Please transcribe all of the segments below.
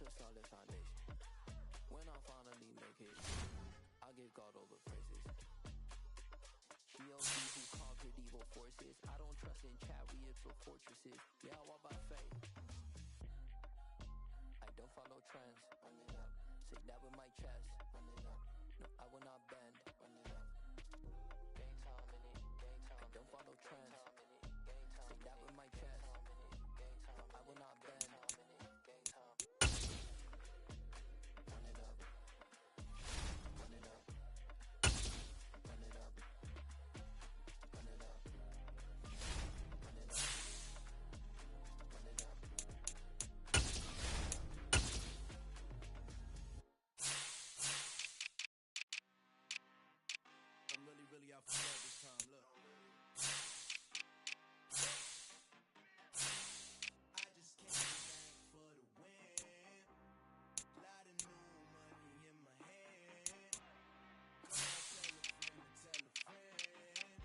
a solid foundation. When I finally make it, I give God all the praises. GOD who conquered evil forces. I don't trust in chat, we hit for fortresses. Yeah, I walk by faith. I don't follow trends. Run it up. Say that with my chest. Run it up. No, I will not bend. Run it up. Game time in it. Game time. I don't follow trends. Say that with my chest. No, I will not bend. Game time. Run it up. Run it up. Run it up. Run it up. Run it up. Run it up. I'm really out for blood this time, look. I just came back for the win. Lot of new money in my hand. Come on, tell a friend and tell a friend.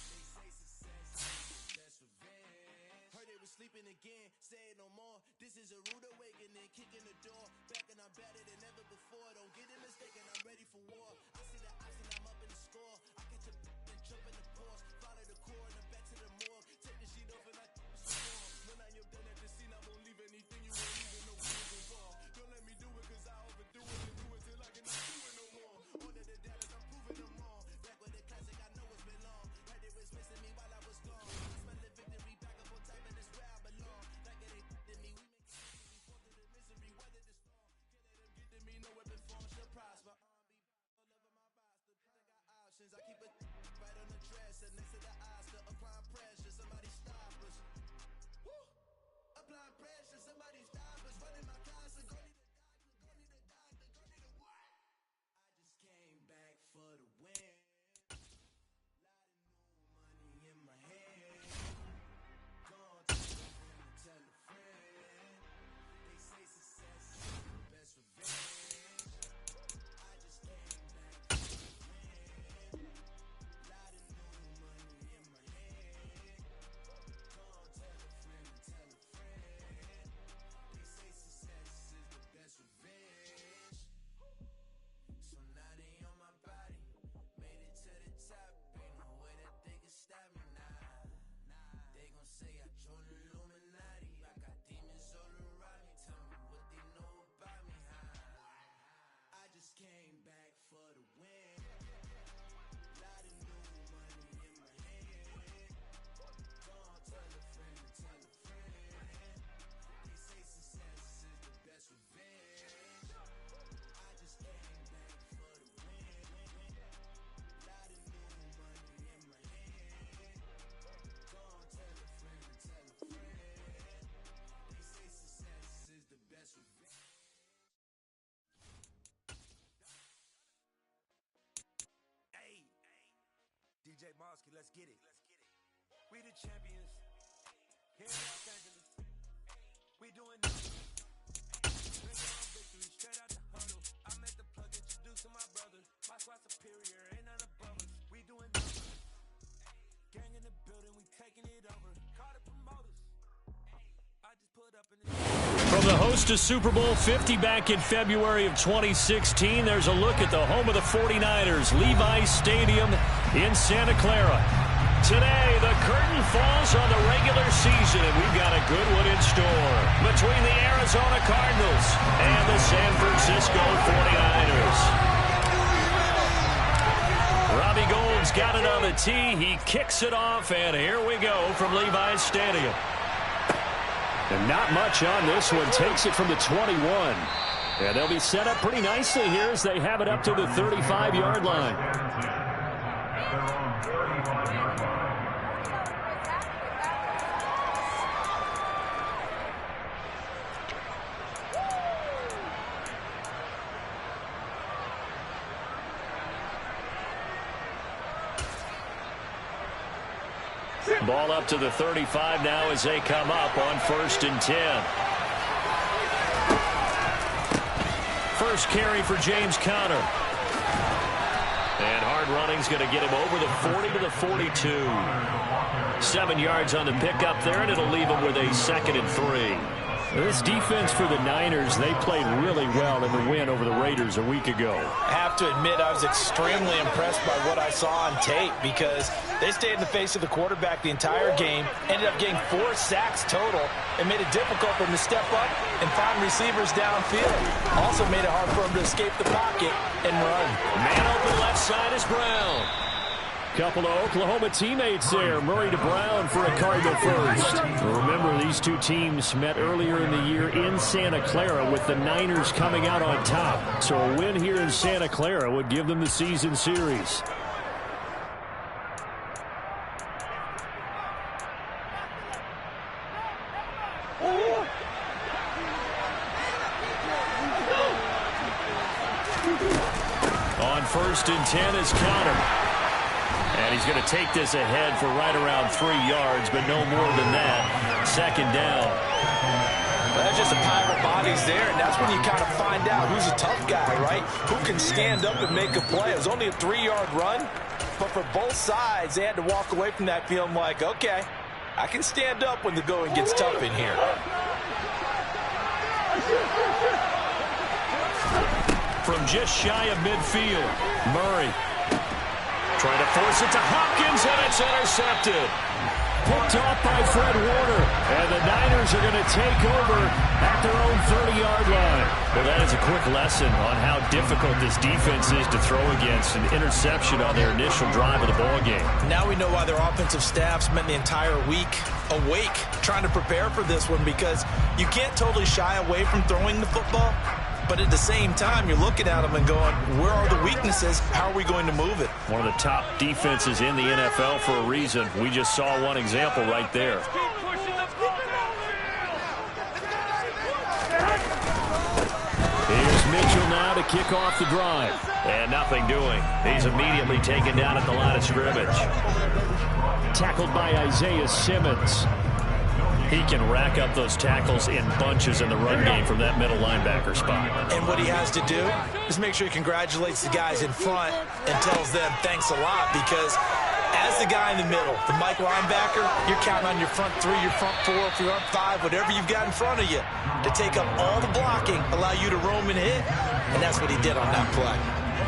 They say success is the best revenge. Heard they was sleeping again, say it no more. This is a rude awakening, kicking the door. Back and I'm better than ever before. Don't get it mistaken, I'm ready for war. I see the option, I'm up in the score. I catch a and jump in the course. Follow the core and I'm back to the morgue. Take the sheet off and I some more. When I am done at the scene, I won't leave anything. You won't even know who is involved. Don't let me do it cause I overdo it and do it till I cannot do it no more. Order the Dallas, I'm proving them wrong. Back with the classic, I know it's been long. Heard they was missing me while I was gone. I smell the victory, back up on time and it's where I belong. Like it ain't to me, we make it easy. We fall through the misery, weather the storm. Can't let them get to me, no weapon form should prosper. All over my roster, I got options. I keep it right on the dresser next to the Oscar. Applying pressure, somebody stop us. Woo! Applying pressure, somebody stop us. Running my closet, go need a doctor, go need a doctor, go need a what? I just came back for the win. Lot of new money in my hand. Gone to a friend and tell a friend. They say success is the best revenge. I just came back for the win. Lot of new money in my hand. Gone tell a friend and tell a friend. They say success is the best revenge. So now they on my body. Made it to the top. Ain't no way that they can stop me now. They gon' say I joined the Illuminati. I got demons all around me. Tell me what they know about me, huh? I just came back for the win. Lot of new money in my hand. Gone tell a friend and tell a friend. They say success is the best revenge. I just came back for the win. Lot of new money in my hand. Gone tell a friend and tell a friend. They say success is the best revenge. Hey, DJ Mosky, let's get it. We the champions here in Los Angeles. We doing numbers. Bring your own victory straight out the huddle. I met the plug, introduced to my brother. My squad superior, ain't none above us. We doing numbers. Gang in the building, we taking it over. Call the promoters. I just put up in the... From the host to Super Bowl 50 back in February of 2016, there's a look at the home of the 49ers, Levi's Stadium in Santa Clara. Today, the curtain falls on the regular season, and we've got a good one in store between the Arizona Cardinals and the San Francisco 49ers. Robbie Gould's got it on the tee. He kicks it off, and here we go from Levi's Stadium. And not much on this one. Takes it from the 21. And they'll be set up pretty nicely here as they have it up to the 35-yard line. Ball up to the 35 now as they come up on 1st and 10. First carry for James Conner. And hard running's going to get him over the 40 to the 42. 7 yards on the pickup there, and it'll leave him with a 2nd and 3. This defense for the Niners, they played really well in the win over the Raiders a week ago. I have to admit, I was extremely impressed by what I saw on tape because they stayed in the face of the quarterback the entire game, ended up getting 4 sacks total, and made it difficult for him to step up and find receivers downfield. Also made it hard for him to escape the pocket and run. Man open left side is Brown. Couple of Oklahoma teammates there. Murray to Brown for a Cardinal first. Remember, these two teams met earlier in the year in Santa Clara with the Niners coming out on top. So a win here in Santa Clara would give them the season series. On 1st and 10 is Conner. And he's going to take this ahead for right around 3 yards, but no more than that. 2nd down. Well, that's just a pile of bodies there, and that's when you kind of find out who's a tough guy, right? Who can stand up and make a play. It was only a 3-yard run, but for both sides, they had to walk away from that feeling like, okay, I can stand up when the going gets tough in here. From just shy of midfield, Murray trying to force it to Hopkins, and it's intercepted. Picked off by Fred Warner, and the Niners are going to take over at their own 30-yard line. Well, that is a quick lesson on how difficult this defense is to throw against. An interception on their initial drive of the ball game. Now we know why their offensive staff spent the entire week awake trying to prepare for this one, because you can't totally shy away from throwing the football. But at the same time, you're looking at them and going, where are the weaknesses? How are we going to move it? One of the top defenses in the NFL for a reason. We just saw one example right there. Here's Mitchell now to kick off the drive. And nothing doing. He's immediately taken down at the line of scrimmage. Tackled by Isaiah Simmons. He can rack up those tackles in bunches in the run game from that middle linebacker spot. And what he has to do is make sure he congratulates the guys in front and tells them thanks a lot, because as the guy in the middle, the Mike linebacker, you're counting on your front 3, your front 4, if you're up 5, whatever you've got in front of you to take up all the blocking, allow you to roam and hit, and that's what he did on that play.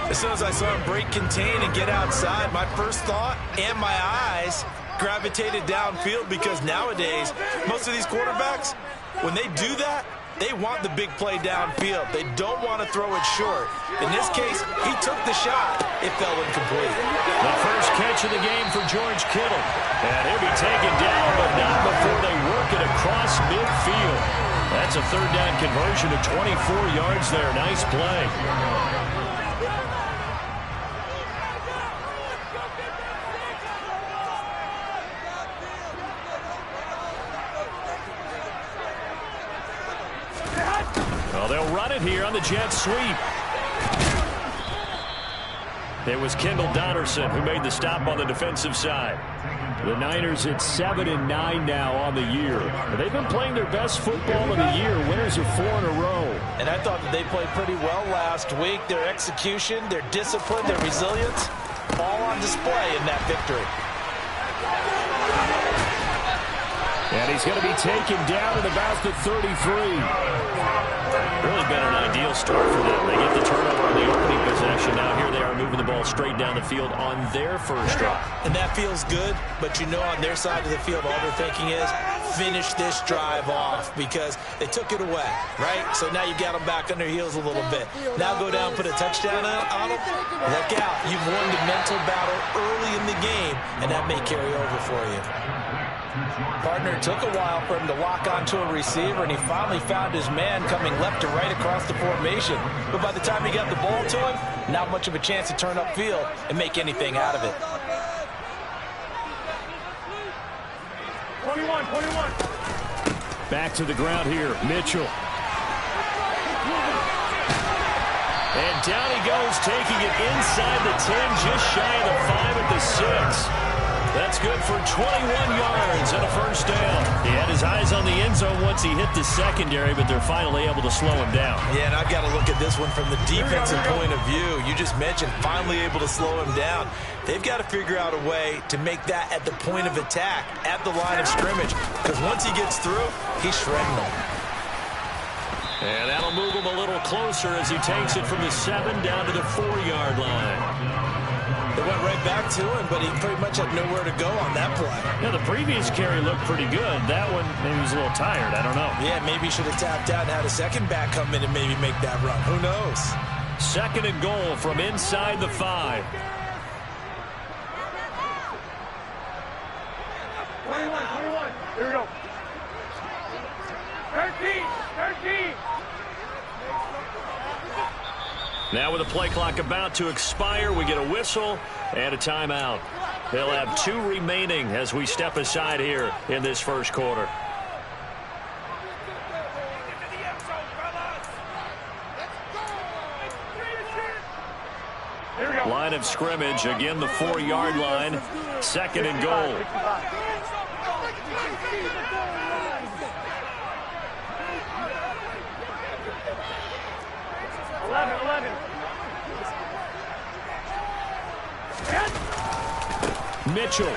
As soon as I saw him break contain and get outside, my first thought and my eyes gravitated downfield, because nowadays, most of these quarterbacks, when they do that, they want the big play downfield. They don't want to throw it short. In this case, he took the shot. It fell incomplete. The first catch of the game for George Kittle. And he'll be taken down, but not before they work it across midfield. That's a 3rd down conversion of 24 yards there. Nice play. Well, they'll run it here on the jet sweep. It was Kendall Donnerson who made the stop on the defensive side. The Niners at 7-9 now on the year. They've been playing their best football of the year. Winners of 4 in a row. And I thought that they played pretty well last week. Their execution, their discipline, their resilience, all on display in that victory. And he's going to be taken down at about the 33. Really been an ideal start for them. They get the turnover on the opening possession. Now here they are moving the ball straight down the field on their first drive. And that feels good, but you know on their side of the field all they're thinking is finish this drive off, because they took it away, right? So now you got them back on their heels a little bit. Now go down, put a touchdown on them. Look out. You've won the mental battle early in the game, and that may carry over for you. Partner took a while for him to lock onto a receiver, and he finally found his man coming left to right across the formation. But by the time he got the ball to him, not much of a chance to turn upfield and make anything out of it. 21. Back to the ground here, Mitchell. And down he goes, taking it inside the 10, just shy of the 5 at the 6. That's good for 21 yards and a first down. He had his eyes on the end zone once he hit the secondary, but they're finally able to slow him down. Yeah, and I've got to look at this one from the defensive point of view. You just mentioned finally able to slow him down. They've got to figure out a way to make that at the point of attack, at the line of scrimmage, because once he gets through, he's shredding them. And that'll move him a little closer as he takes it from the 7 down to the 4-yard line. They went right back to him, but he pretty much had nowhere to go on that play. Yeah, the previous carry looked pretty good. That one, maybe he was a little tired. I don't know. Yeah, maybe he should have tapped out and had a second back come in and maybe make that run. Who knows? 2nd and goal from inside the 5. 21. Here we go. 13. Now with the play clock about to expire, we get a whistle and a timeout. They'll have 2 remaining as we step aside here in this first quarter. Line of scrimmage, again the 4-yard line. 2nd and goal. 11. Mitchell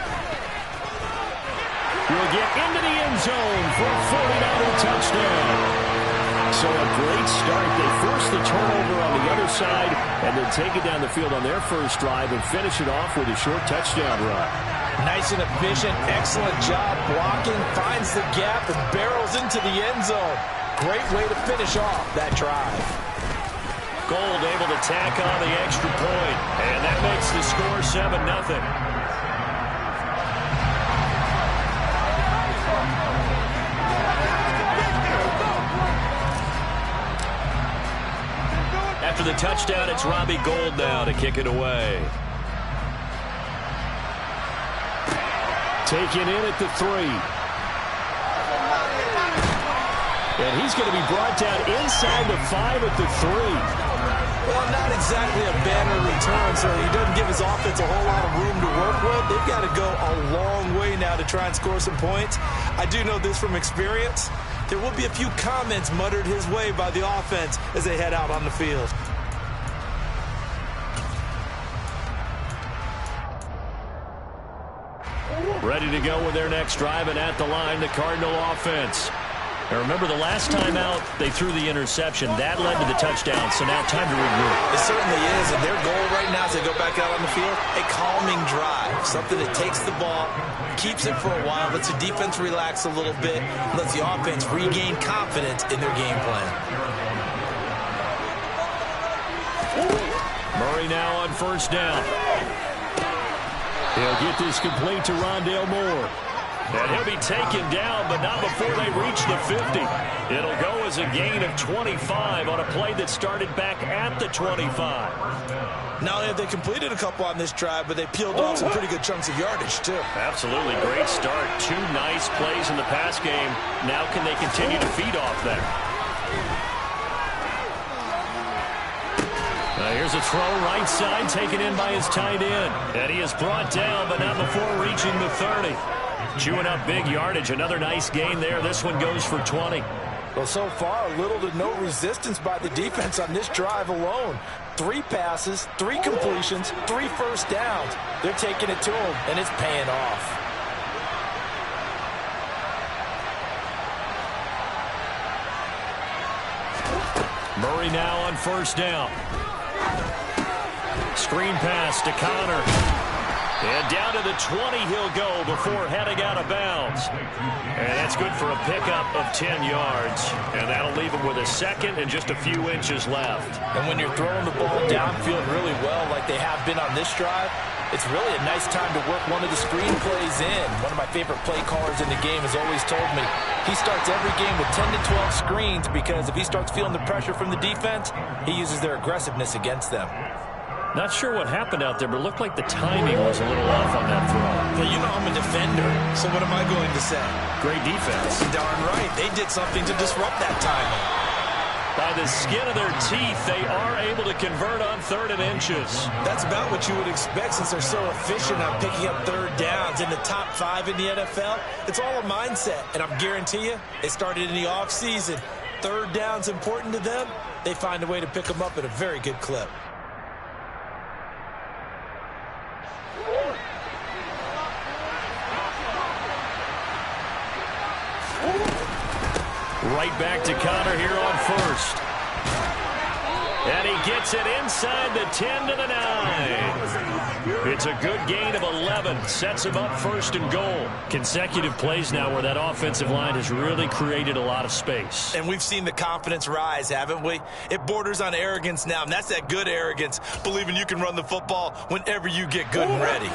will get into the end zone for a 49er touchdown. So a great start. They force the turnover on the other side and then take it down the field on their first drive and finish it off with a short touchdown run. Nice and efficient. Excellent job blocking. Finds the gap and barrels into the end zone. Great way to finish off that drive. Gold able to tack on the extra point, and that makes the score 7-0. After the touchdown, it's Robbie Gould now to kick it away. Taken in at the 3. And he's going to be brought down inside the 5 at the 3. Well, not exactly a banner return, so he doesn't give his offense a whole lot of room to work with. They've got to go a long way now to try and score some points. I do know this from experience. There will be a few comments muttered his way by the offense as they head out on the field. Ready to go with their next drive, and at the line, the Cardinal offense. Now remember, the last time out, they threw the interception. That led to the touchdown, so now time to regroup. It certainly is, and their goal right now as they go back out on the field, a calming drive. Something that takes the ball, keeps it for a while, lets the defense relax a little bit, lets the offense regain confidence in their game plan. Murray now on first down. He'll get this complete to Rondale Moore. And he'll be taken down, but not before they reach the 50. It'll go as a gain of 25 on a play that started back at the 25. Not only have they completed a couple on this drive, but they peeled off some pretty good chunks of yardage, too. Absolutely. Great start. 2 nice plays in the pass game. Now can they continue to feed off that? Here's a throw right side, taken in by his tight end. And he is brought down, but not before reaching the 30. Chewing up big yardage. Another nice gain there. This one goes for 20. Well, so far, little to no resistance by the defense on this drive alone. 3 passes, 3 completions, 3 first downs. They're taking it to him, and it's paying off. Murray now on first down. Screen pass to Connor. And down to the 20 he'll go before heading out of bounds. And that's good for a pickup of 10 yards. And that'll leave him with a second and just a few inches left. And when you're throwing the ball downfield really well like they have been on this drive, it's really a nice time to work one of the screen plays in. One of my favorite play callers in the game has always told me he starts every game with 10 to 12 screens because if he starts feeling the pressure from the defense, he uses their aggressiveness against them. Not sure what happened out there, but it looked like the timing was a little off on that throw. Well, you know I'm a defender, so what am I going to say? Great defense. Darn right. They did something to disrupt that timing. By the skin of their teeth, they are able to convert on 3rd and inches. That's about what you would expect since they're so efficient on picking up 3rd downs. In the top 5 in the NFL, it's all a mindset. And I guarantee you, it started in the offseason. 3rd down's important to them. They find a way to pick them up at a very good clip. right back to Connor here on first. And he gets it inside the 10 to the 9. It's a good gain of 11. Sets him up first and goal. Consecutive plays now where that offensive line has really created a lot of space. And we've seen the confidence rise, haven't we? It borders on arrogance now, and that's that good arrogance, believing you can run the football whenever you get good and ready.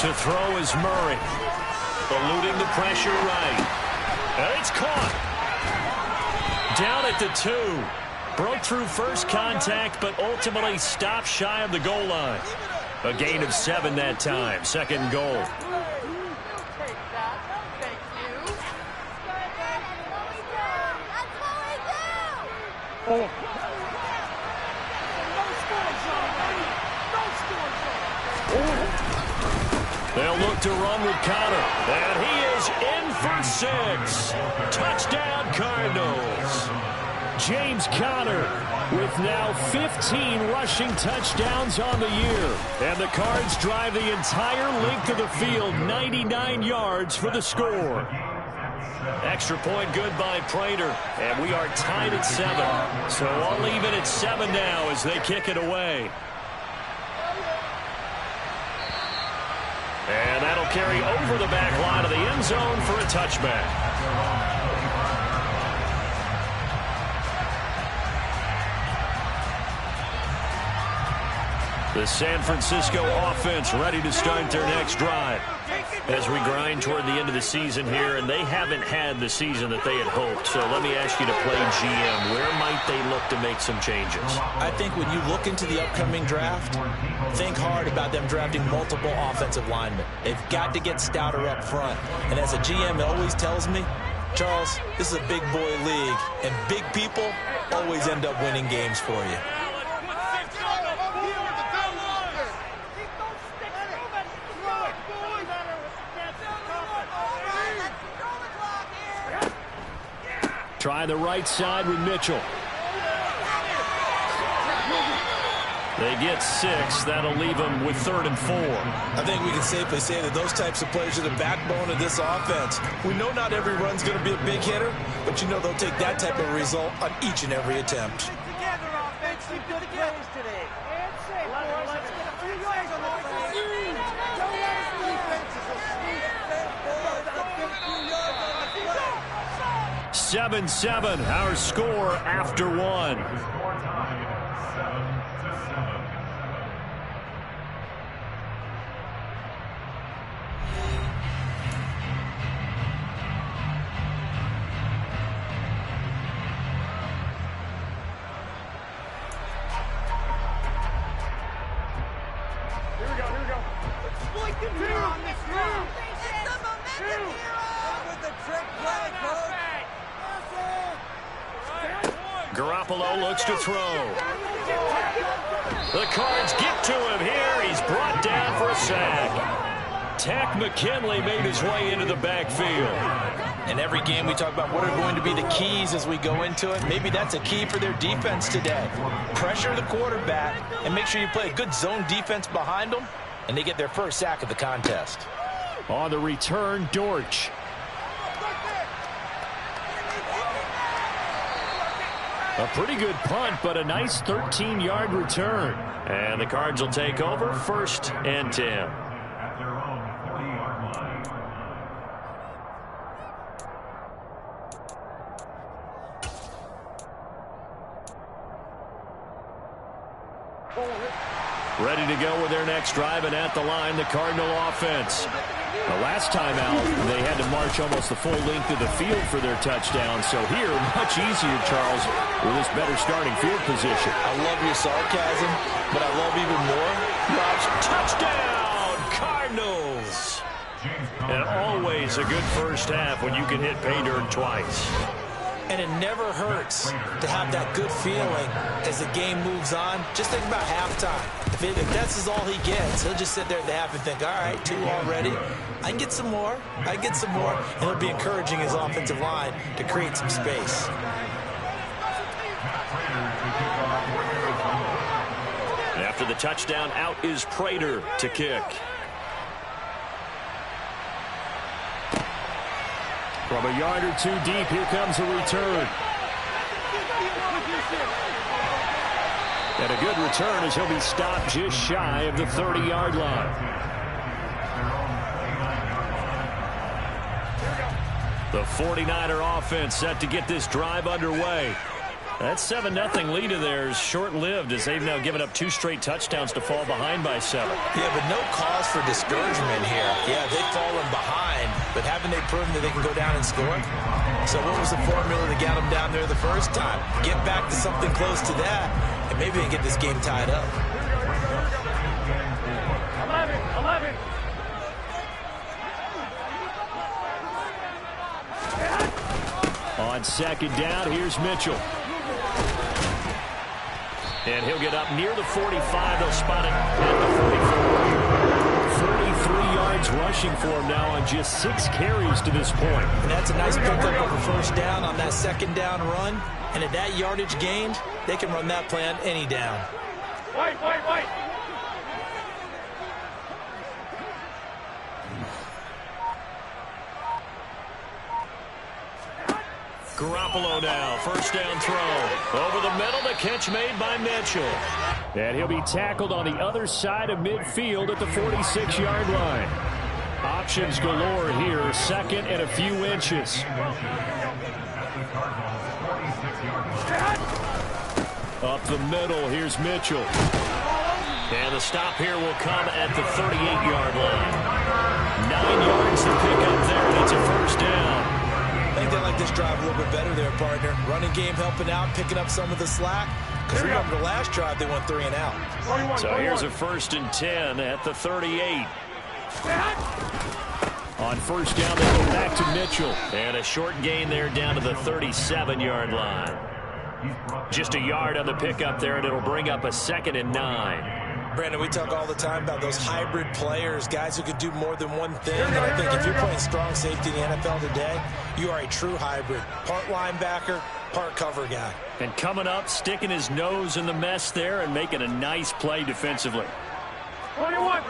To throw is Murray. Eluding the pressure right. And it's caught. Down at the 2. Broke through first contact, but ultimately stopped shy of the goal line. A gain of 7 that time. Second goal. They'll look to run with Connor. And he is in for 6. Touchdown, Cardinals. James Conner with now 15 rushing touchdowns on the year. And the Cards drive the entire length of the field, 99 yards for the score. Extra point good by Prater. And we are tied at 7. So all even at 7 now as they kick it away. And that'll carry over the back line of the end zone for a touchback. The San Francisco offense ready to start their next drive. As we grind toward the end of the season here, and they haven't had the season that they had hoped. So let me ask you to play GM. Where might they look to make some changes? I think when you look into the upcoming draft, think hard about them drafting multiple offensive linemen. They've got to get stouter up front. And as a GM, it always tells me, Charles, this is a big boy league, and big people always end up winning games for you. Try the right side with Mitchell. They get 6. That'll leave them with 3rd and 4. I think we can safely say that those types of players are the backbone of this offense. We know not every run's going to be a big hitter, but you know they'll take that type of result on each and every attempt. Together, offense. Some good plays today. And safe, boys. Let's get a few yards on the field. Don't let us defense is a sweet step forward. Let's get a few yards on the field. 7-7, our score after 1. Here we go. Exploit the mirror on this run. It's the momentum hero. With the trick play, coach. Garoppolo looks to throw. The Cards get to him here. He's brought down for a sack. Tack McKinley made his way into the backfield. In every game we talk about what are going to be the keys as we go into it. Maybe that's a key for their defense today. Pressure the quarterback and make sure you play a good zone defense behind them, and they get their first sack of the contest. On the return, Dortch. A pretty good punt, but a nice 13-yard return. And the Cards will take over 1st and 10. Ready to go with their next drive, and at the line, the Cardinal offense. The last time out, they had to march almost the full length of the field for their touchdown. So here, much easier, Charles, with this better starting field position. I love your sarcasm, but I love even more Rob's touchdown, Cardinals. And always a good first half when you can hit pay dirt twice. And it never hurts to have that good feeling as the game moves on. Just think about halftime. If that's all he gets, he'll just sit there at the half and think, all right, 2 already. I can get some more. And he'll be encouraging his offensive line to create some space. After the touchdown, out is Prater to kick. From a yard or two deep, here comes a return. And a good return as he'll be stopped just shy of the 30-yard line. The 49er offense set to get this drive underway. That 7-0 lead of theirs short-lived as they've now given up 2 straight touchdowns to fall behind by 7. Yeah, but no cause for discouragement here. Yeah, they've fallen behind, but haven't they proven that they can go down and score? So what was the formula that got them down there the first time? Get back to something close to that, and maybe they get this game tied up. 11. On second down, here's Mitchell. And he'll get up near the 45. They'll spot it at the 44. 33 yards rushing for him now on just 6 carries to this point. And that's a nice pickup of a first down on that second down run. And at that yardage gained, they can run that play on any down. Wait. Garoppolo now, first down throw. Over the middle, the catch made by Mitchell. And he'll be tackled on the other side of midfield at the 46-yard line. Options galore here, second and a few inches. Up the middle, here's Mitchell. And the stop here will come at the 38-yard line. 9 yards to pick up there, and it's a first down. I think they like this drive a little bit better there, partner. Running game helping out, picking up some of the slack. Because remember, the last drive, they went 3 and out. So here's a 1st and 10 at the 38. On first down, they go back to Mitchell. And a short gain there down to the 37-yard line. Just a yard on the pickup there, and it'll bring up a 2nd and 9. Brandon, we talk all the time about those hybrid players, guys who can do more than one thing. And I think if you're playing strong safety in the NFL today, you are a true hybrid. Part linebacker, part cover guy. And coming up, sticking his nose in the mess there and making a nice play defensively. 21.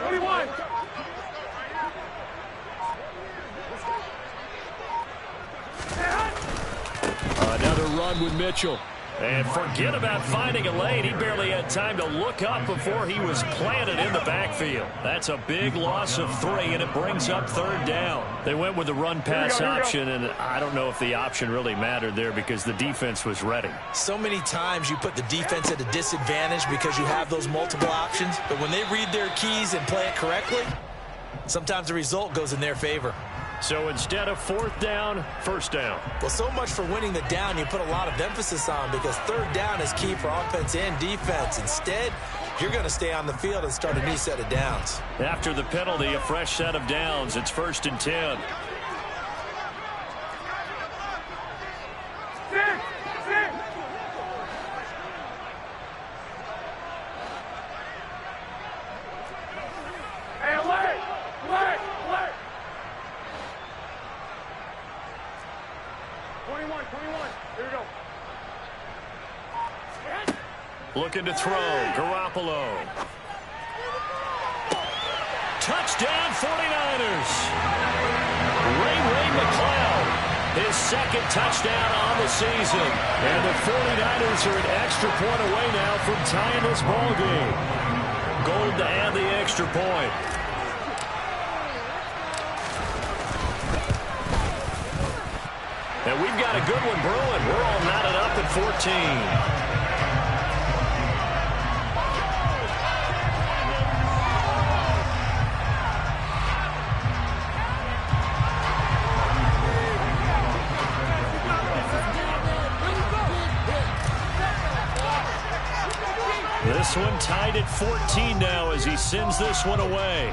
Another run with Mitchell. And forget about finding a lane. He barely had time to look up before he was planted in the backfield. That's a big loss of 3, and it brings up 3rd down. They went with the run-pass option, and I don't know if the option really mattered there because the defense was ready. So many times you put the defense at a disadvantage because you have those multiple options, but when they read their keys and play it correctly, sometimes the result goes in their favor. So instead of 4th down, 1st down. Well, so much for winning the down you put a lot of emphasis on because 3rd down is key for offense and defense. Instead, you're going to stay on the field and start a new set of downs. After the penalty, a fresh set of downs. It's 1st and 10. Looking to throw. Garoppolo. Touchdown, 49ers. Ray McCloud, his 2nd touchdown on the season. And the 49ers are an extra point away now from tying this ball game. Gold to add the extra point. And we've got a good one brewing. We're all knotted up at 14. This one tied at 14 now as he sends this one away.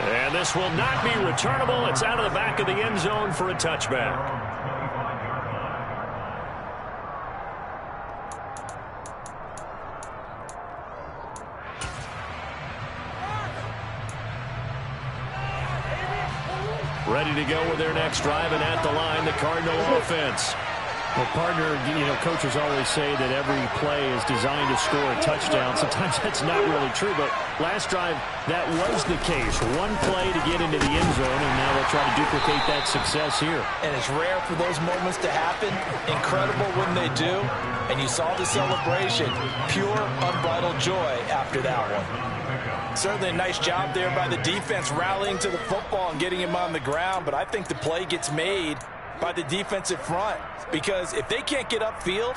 And this will not be returnable. It's out of the back of the end zone for a touchback. Ready to go with their next drive, and at the line, the Cardinal offense. Well, partner, coaches always say that every play is designed to score a touchdown. Sometimes that's not really true, but last drive, that was the case. One play to get into the end zone, and now they'll try to duplicate that success here. And it's rare for those moments to happen. Incredible when they do. And you saw the celebration. Pure, unbridled joy after that one. Certainly a nice job there by the defense rallying to the football and getting him on the ground, but I think the play gets made by the defensive front, because if they can't get upfield,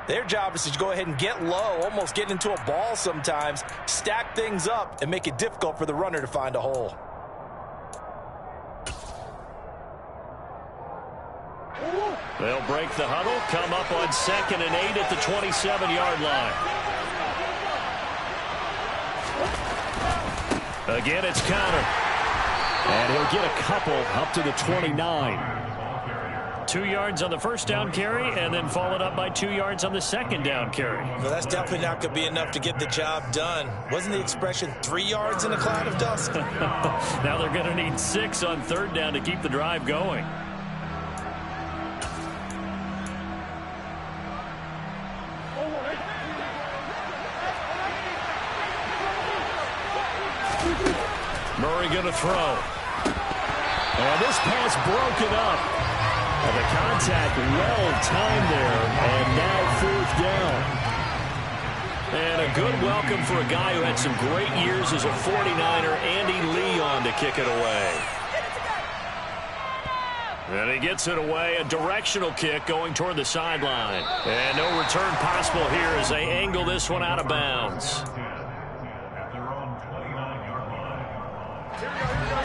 their job is to go ahead and get low, almost get into a ball sometimes, stack things up, and make it difficult for the runner to find a hole. They'll break the huddle, come up on 2nd and 8 at the 27-yard line. Again, it's Connor. And he'll get a couple up to the 29. 2 yards on the first down carry, and then followed up by 2 yards on the second down carry. Well, that's definitely not going to be enough to get the job done. Wasn't the expression 3 yards in a cloud of dust? Now they're going to need 6 on 3rd down to keep the drive going. Murray going to throw. And this pass broken up. And the contact well-timed there, and now 4th down. And a good welcome for a guy who had some great years as a 49er, Andy Lee, on to kick it away. And he gets it away, a directional kick going toward the sideline. And no return possible here as they angle this one out of bounds.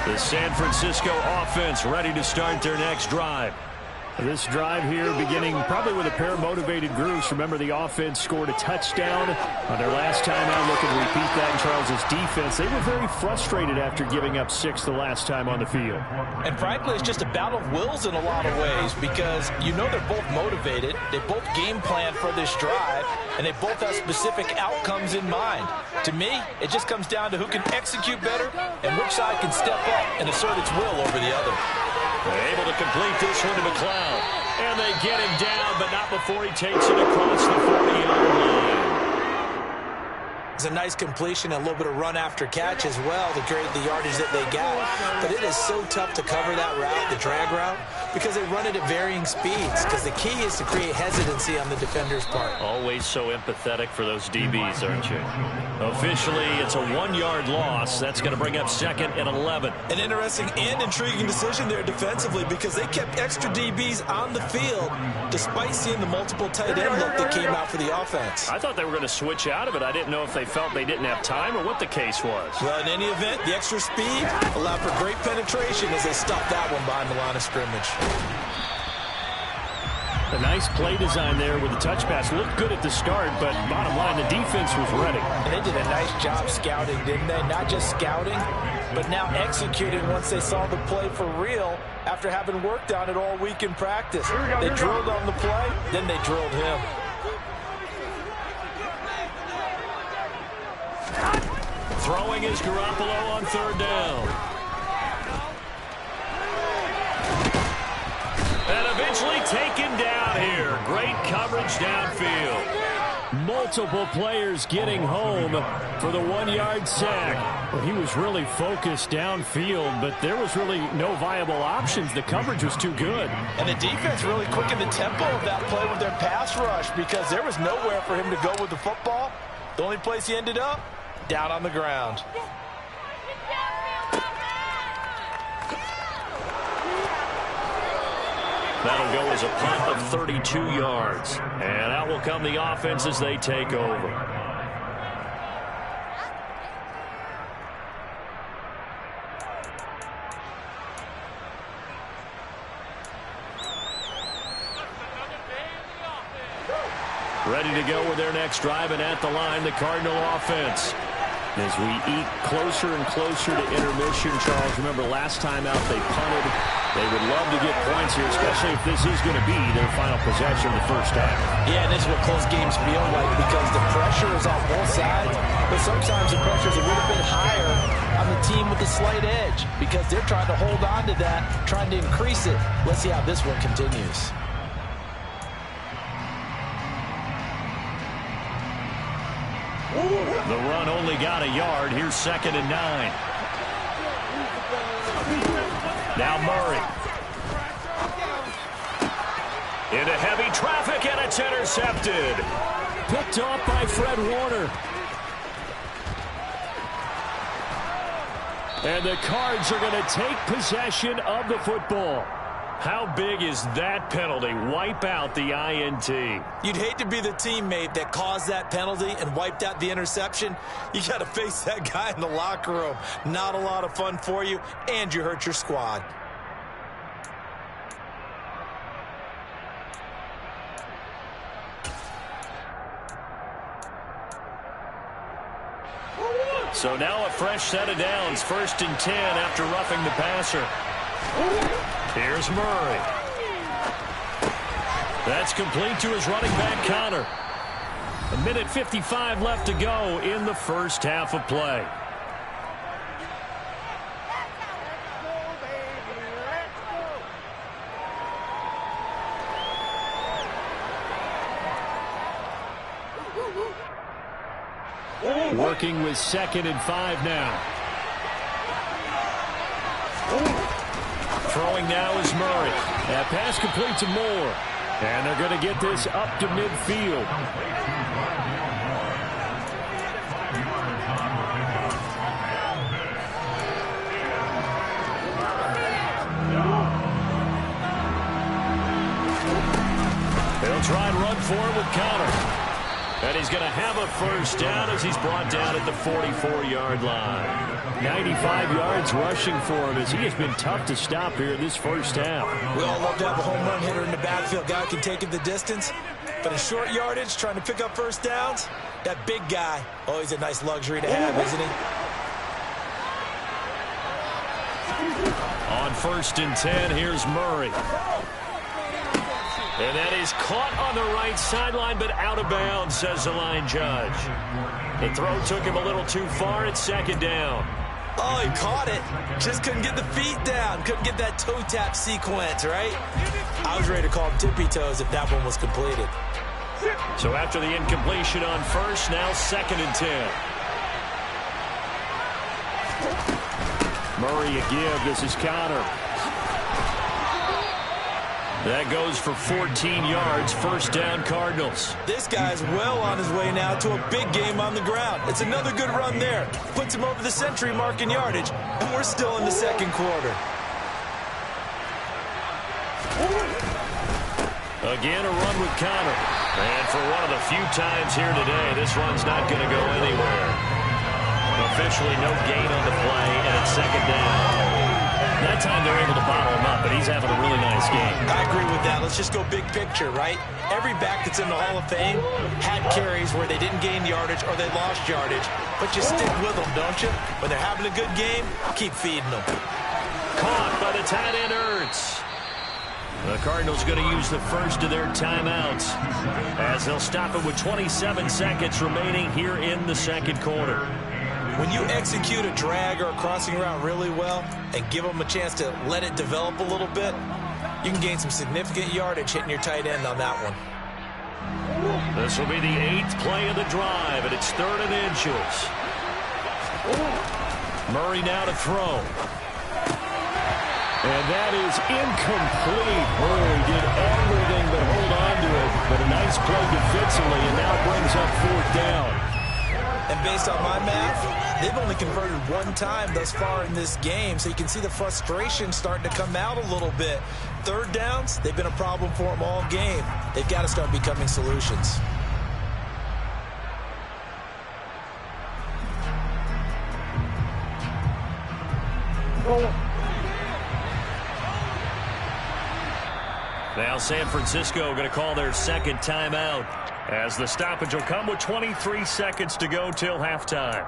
The San Francisco offense ready to start their next drive. This drive here beginning probably with a pair of motivated groups. Remember, the offense scored a touchdown on their last time out. Looking to repeat that in Charles's defense. They were very frustrated after giving up 6 the last time on the field. And frankly, it's just a battle of wills in a lot of ways, because they're both motivated. They both game plan for this drive, and they both have specific outcomes in mind. To me, it just comes down to who can execute better and which side can step up and assert its will over the other. They're able to complete this one to McLeod. And they get him down, but not before he takes it across the 40-yard line. It's a nice completion, a little bit of run after catch as well to create the yardage that they got. But it is so tough to cover that route, the drag route, because they run it at varying speeds. Because the key is to create hesitancy on the defender's part. Always so empathetic for those DBs, aren't you? Officially, it's a 1-yard loss. That's going to bring up 2nd and 11. An interesting and intriguing decision there defensively, because they kept extra DBs on the field despite seeing the multiple tight end look that came out for the offense. I thought they were going to switch out of it. I didn't know if they felt they didn't have time or what the case was. Well, in any event, the extra speed allowed for great penetration as they stopped that one behind the line of scrimmage. A nice play design there with the touch pass. Looked good at the start, but bottom line, the defense was ready. And they did a nice job scouting, didn't they? Not just scouting, but now executing once they saw the play for real after having worked on it all week in practice. They drilled on the play, then they drilled him. Throwing is Garoppolo on 3rd down. And eventually taken down here. Great coverage downfield. Multiple players getting home for the 1-yard sack. Well, he was really focused downfield, but there was really no viable options. The coverage was too good. And the defense really quickened the tempo of that play with their pass rush, because there was nowhere for him to go with the football. The only place he ended up, down on the ground. That'll go as a punt of 32 yards. And out will come the offense as they take over. Ready to go with their next drive, and at the line, the Cardinal offense. As we eat closer and closer to intermission, Charles, remember last time out they punted. They would love to get points here, especially if this is going to be their final possession the first time. Yeah, and this is what close games feel like, because the pressure is on both sides, but sometimes the pressure is a little bit higher on the team with the slight edge, because they're trying to hold on to that, trying to increase it. Let's see how this one continues. The run only got a yard. Here's 2nd and 9. Now Murray. Into heavy traffic, and it's intercepted. Picked off by Fred Warner. And the Cards are going to take possession of the football. How big is that penalty? Wipe out the INT. You'd hate to be the teammate that caused that penalty and wiped out the interception. You got to face that guy in the locker room. Not a lot of fun for you, and you hurt your squad. So now a fresh set of downs. 1st and 10 after roughing the passer. Here's Murray. That's complete to his running back, Connor. 1:55 left to go in the first half of play. Working with 2nd and 5 now. Throwing now is Murray. That pass complete to Moore. And they're going to get this up to midfield. They'll try and run for it with Connor. And he's going to have a first down as he's brought down at the 44-yard line. 95 yards rushing for him as he has been tough to stop here this first half. We all love to have a home run hitter in the backfield. Guy can take it the distance. But in short yardage, trying to pick up first downs, that big guy, always a nice luxury to have, isn't he? On 1st and 10, here's Murray. And that is caught on the right sideline, but out of bounds, says the line judge. The throw took him a little too far. It's 2nd down. Oh, he caught it. Just couldn't get the feet down. Couldn't get that toe tap sequence, right? I was ready to call him tippy toes if that one was completed. So after the incompletion on 1st, now 2nd and 10. Murray a give. This is Connor. That goes for 14 yards. First down, Cardinals. This guy's well on his way now to a big game on the ground. It's another good run there. Puts him over the century mark in yardage, and we're still in the 2nd quarter. Again, a run with Connor. And for one of the few times here today, this run's not going to go anywhere. Officially no gain on the play, and it's 2nd down. That time they're able to bottle him up, but he's having a really nice game. I agree with that. Let's just go big picture, right? Every back that's in the Hall of Fame had carries where they didn't gain yardage or they lost yardage, but you stick with them, don't you? When they're having a good game, keep feeding them. Caught by the tight end, Ertz. The Cardinals going to use the first of their timeouts as they'll stop it with 27 seconds remaining here in the 2nd quarter. When you execute a drag or a crossing route really well and give them a chance to let it develop a little bit, you can gain some significant yardage hitting your tight end on that one. This will be the 8th play of the drive, and it's 3rd and inches. Murray now to throw. And that is incomplete. Murray did everything but hold on to it, but a nice play defensively, and now brings up 4th down. And based on my math, they've only converted one time thus far in this game, so you can see the frustration starting to come out a little bit. 3rd downs, they've been a problem for them all game. They've got to start becoming solutions. Now San Francisco going to call their 2nd timeout as the stoppage will come with 23 seconds to go till halftime.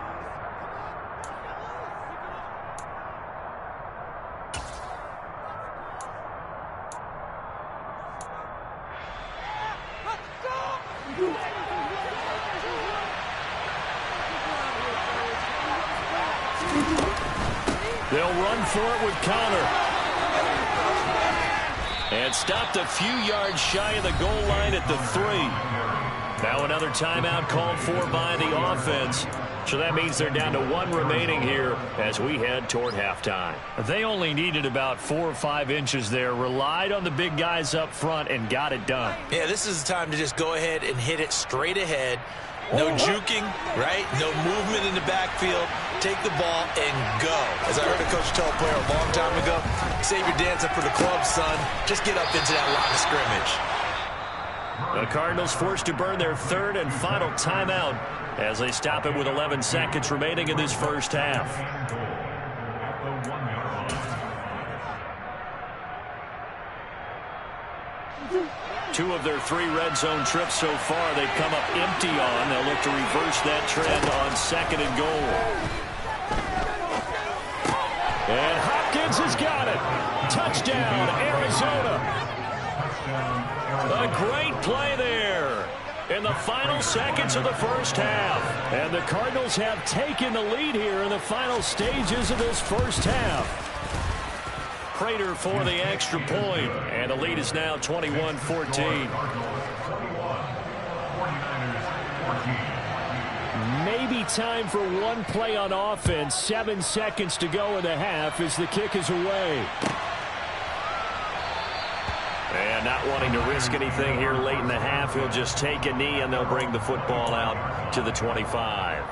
They'll run for it with Connor. And stopped a few yards shy of the goal line at the 3. Now another timeout called for by the offense. So that means they're down to 1 remaining here as we head toward halftime. They only needed about 4 or 5 inches there, relied on the big guys up front, and got it done. Yeah, this is the time to just go ahead and hit it straight ahead. No juking, right? No movement in the backfield. Take the ball and go. As I heard a coach tell a player a long time ago, save your dancing for the club, son. Just get up into that line of scrimmage. The Cardinals forced to burn their 3rd and final timeout as they stop it with 11 seconds remaining in this first half. Two of their 3 red zone trips so far they've come up empty on. They'll look to reverse that trend on 2nd and goal. And Hopkins has got it. Touchdown, Arizona. A great play there in the final seconds of the first half. And the Cardinals have taken the lead here in the final stages of this first half. Prater for the extra point, and the lead is now 21-14. Maybe time for one play on offense. 7 seconds to go in the half as the kick is away. And not wanting to risk anything here late in the half, he'll just take a knee and they'll bring the football out to the 25.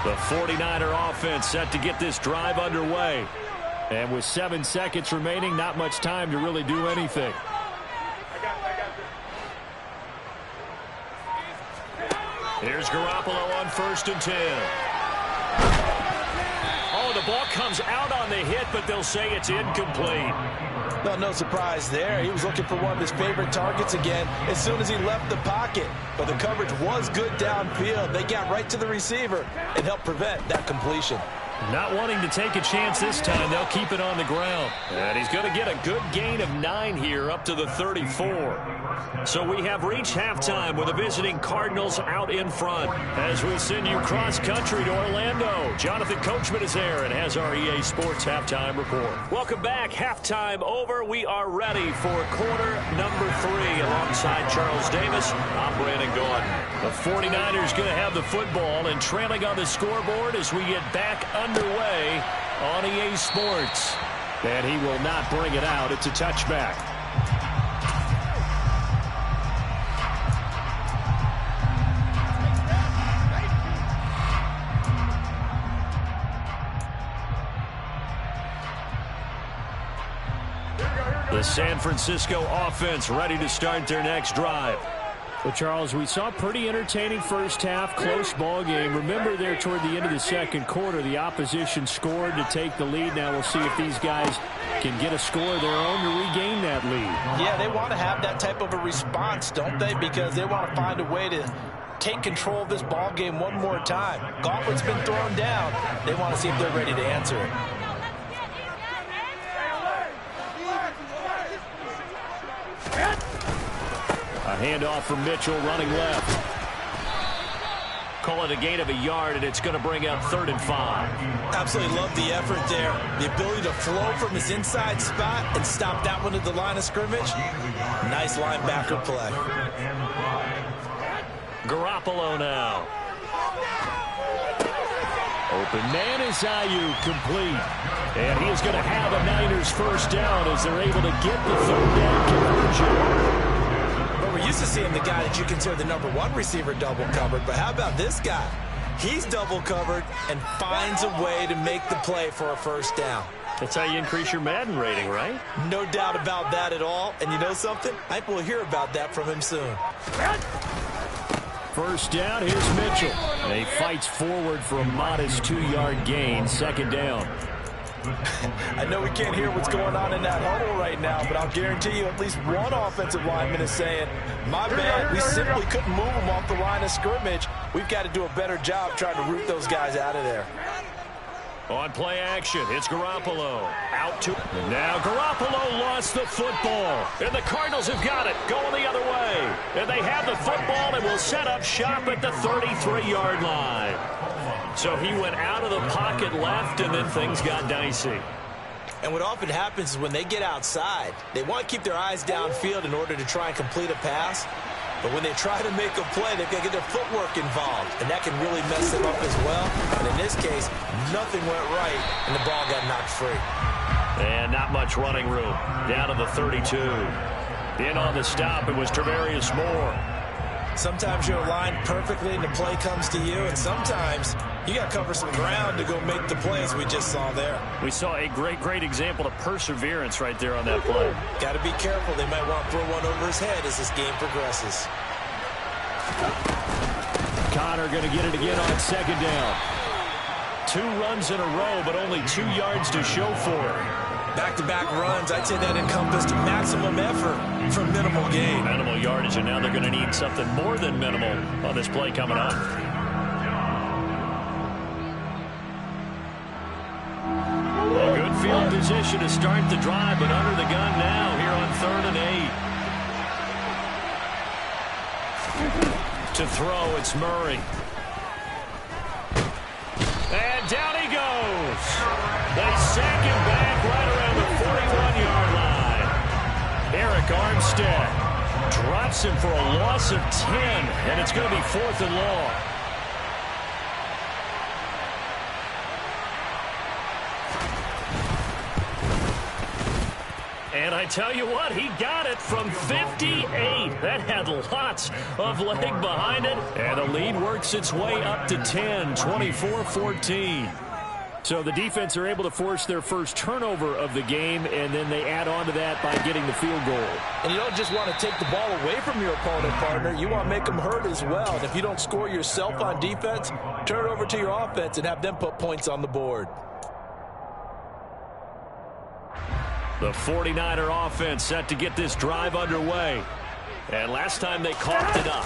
The 49er offense set to get this drive underway. And with 7 seconds remaining, not much time to really do anything. Here's Garoppolo on 1st and 10. Oh, the ball comes out on the hit, but they'll say it's incomplete. Well, no surprise there. He was looking for one of his favorite targets again as soon as he left the pocket. But the coverage was good downfield. They got right to the receiver and helped prevent that completion. Not wanting to take a chance this time, they'll keep it on the ground. And he's going to get a good gain of 9 here up to the 34. So we have reached halftime with the visiting Cardinals out in front. As we send you cross-country to Orlando, Jonathan Coachman is there and has our EA Sports Halftime Report. Welcome back. Halftime over. We are ready for quarter number 3. Alongside Charles Davis, I'm Brandon Gordon. The 49ers going to have the football and trailing on the scoreboard as we get back underway on EA Sports. And he will not bring it out. It's a touchback. The San Francisco offense ready to start their next drive. Well, Charles, we saw a pretty entertaining first half, close ball game. Remember there toward the end of the second quarter, the opposition scored to take the lead. Now we'll see if these guys can get a score of their own to regain that lead. Yeah, they want to have that type of a response, don't they? Because they want to find a way to take control of this ball game one more time. Gauntlet's been thrown down. They want to see if they're ready to answer it. A handoff from Mitchell running left. Call it a gain of a yard, and it's going to bring up 3rd and 5. Absolutely love the effort there. The ability to flow from his inside spot and stop that one at the line of scrimmage. Nice linebacker play. Garoppolo now. Open man is Ayuk, complete. And he is going to have a Niners first down as they're able to get the 3rd down conversion. We're used to seeing the guy that you consider the #1 receiver double covered, but how about this guy? He's double covered and finds a way to make the play for a first down. That's how you increase your Madden rating, right? No doubt about that at all. And you know something? I think we'll hear about that from him soon. First down, here's Mitchell. And he fights forward for a modest 2-yard gain, 2nd down. I know we can't hear what's going on in that huddle right now, but I'll guarantee you at least one offensive lineman is saying, my bad, we simply couldn't move them off the line of scrimmage. We've got to do a better job trying to root those guys out of there. On play action, it's Garoppolo. Out to... And now Garoppolo lost the football. And the Cardinals have got it, going the other way. And they have the football and will set up shop at the 33-yard line. So he went out of the pocket left, and then things got dicey. And what often happens is when they get outside, they want to keep their eyes downfield in order to try and complete a pass. But when they try to make a play, they've got to get their footwork involved, and that can really mess them up as well. And in this case, nothing went right, and the ball got knocked free. And not much running room. Down to the 32. In on the stop, it was Tarvarius Moore. Sometimes you're aligned perfectly and the play comes to you, and sometimes you got to cover some ground to go make the plays we just saw there. We saw a great example of perseverance right there on that play. Got to be careful. They might want to throw one over his head as this game progresses. Connor going to get it again on second down. 2 runs in a row, but only 2 yards to show for it. Back-to-back runs, I'd say that encompassed maximum effort for minimal gain. Minimal yardage, and now they're going to need something more than minimal on this play coming up. A good field position to start the drive, but under the gun now here on 3rd and 8. To throw, it's Murray. And down he goes. They sack him back right around the 41-yard line. Eric Armstead drops him for a loss of 10, and it's going to be 4th and long. And I tell you what, he got it from 58. That had lots of leg behind it. And the lead works its way up to 10, 24-14. So the defense are able to force their first turnover of the game, and then they add on to that by getting the field goal. And you don't just want to take the ball away from your opponent, partner. You want to make them hurt as well. And if you don't score yourself on defense, turn it over to your offense and have them put points on the board. The 49er offense set to get this drive underway. And last time they coughed it up,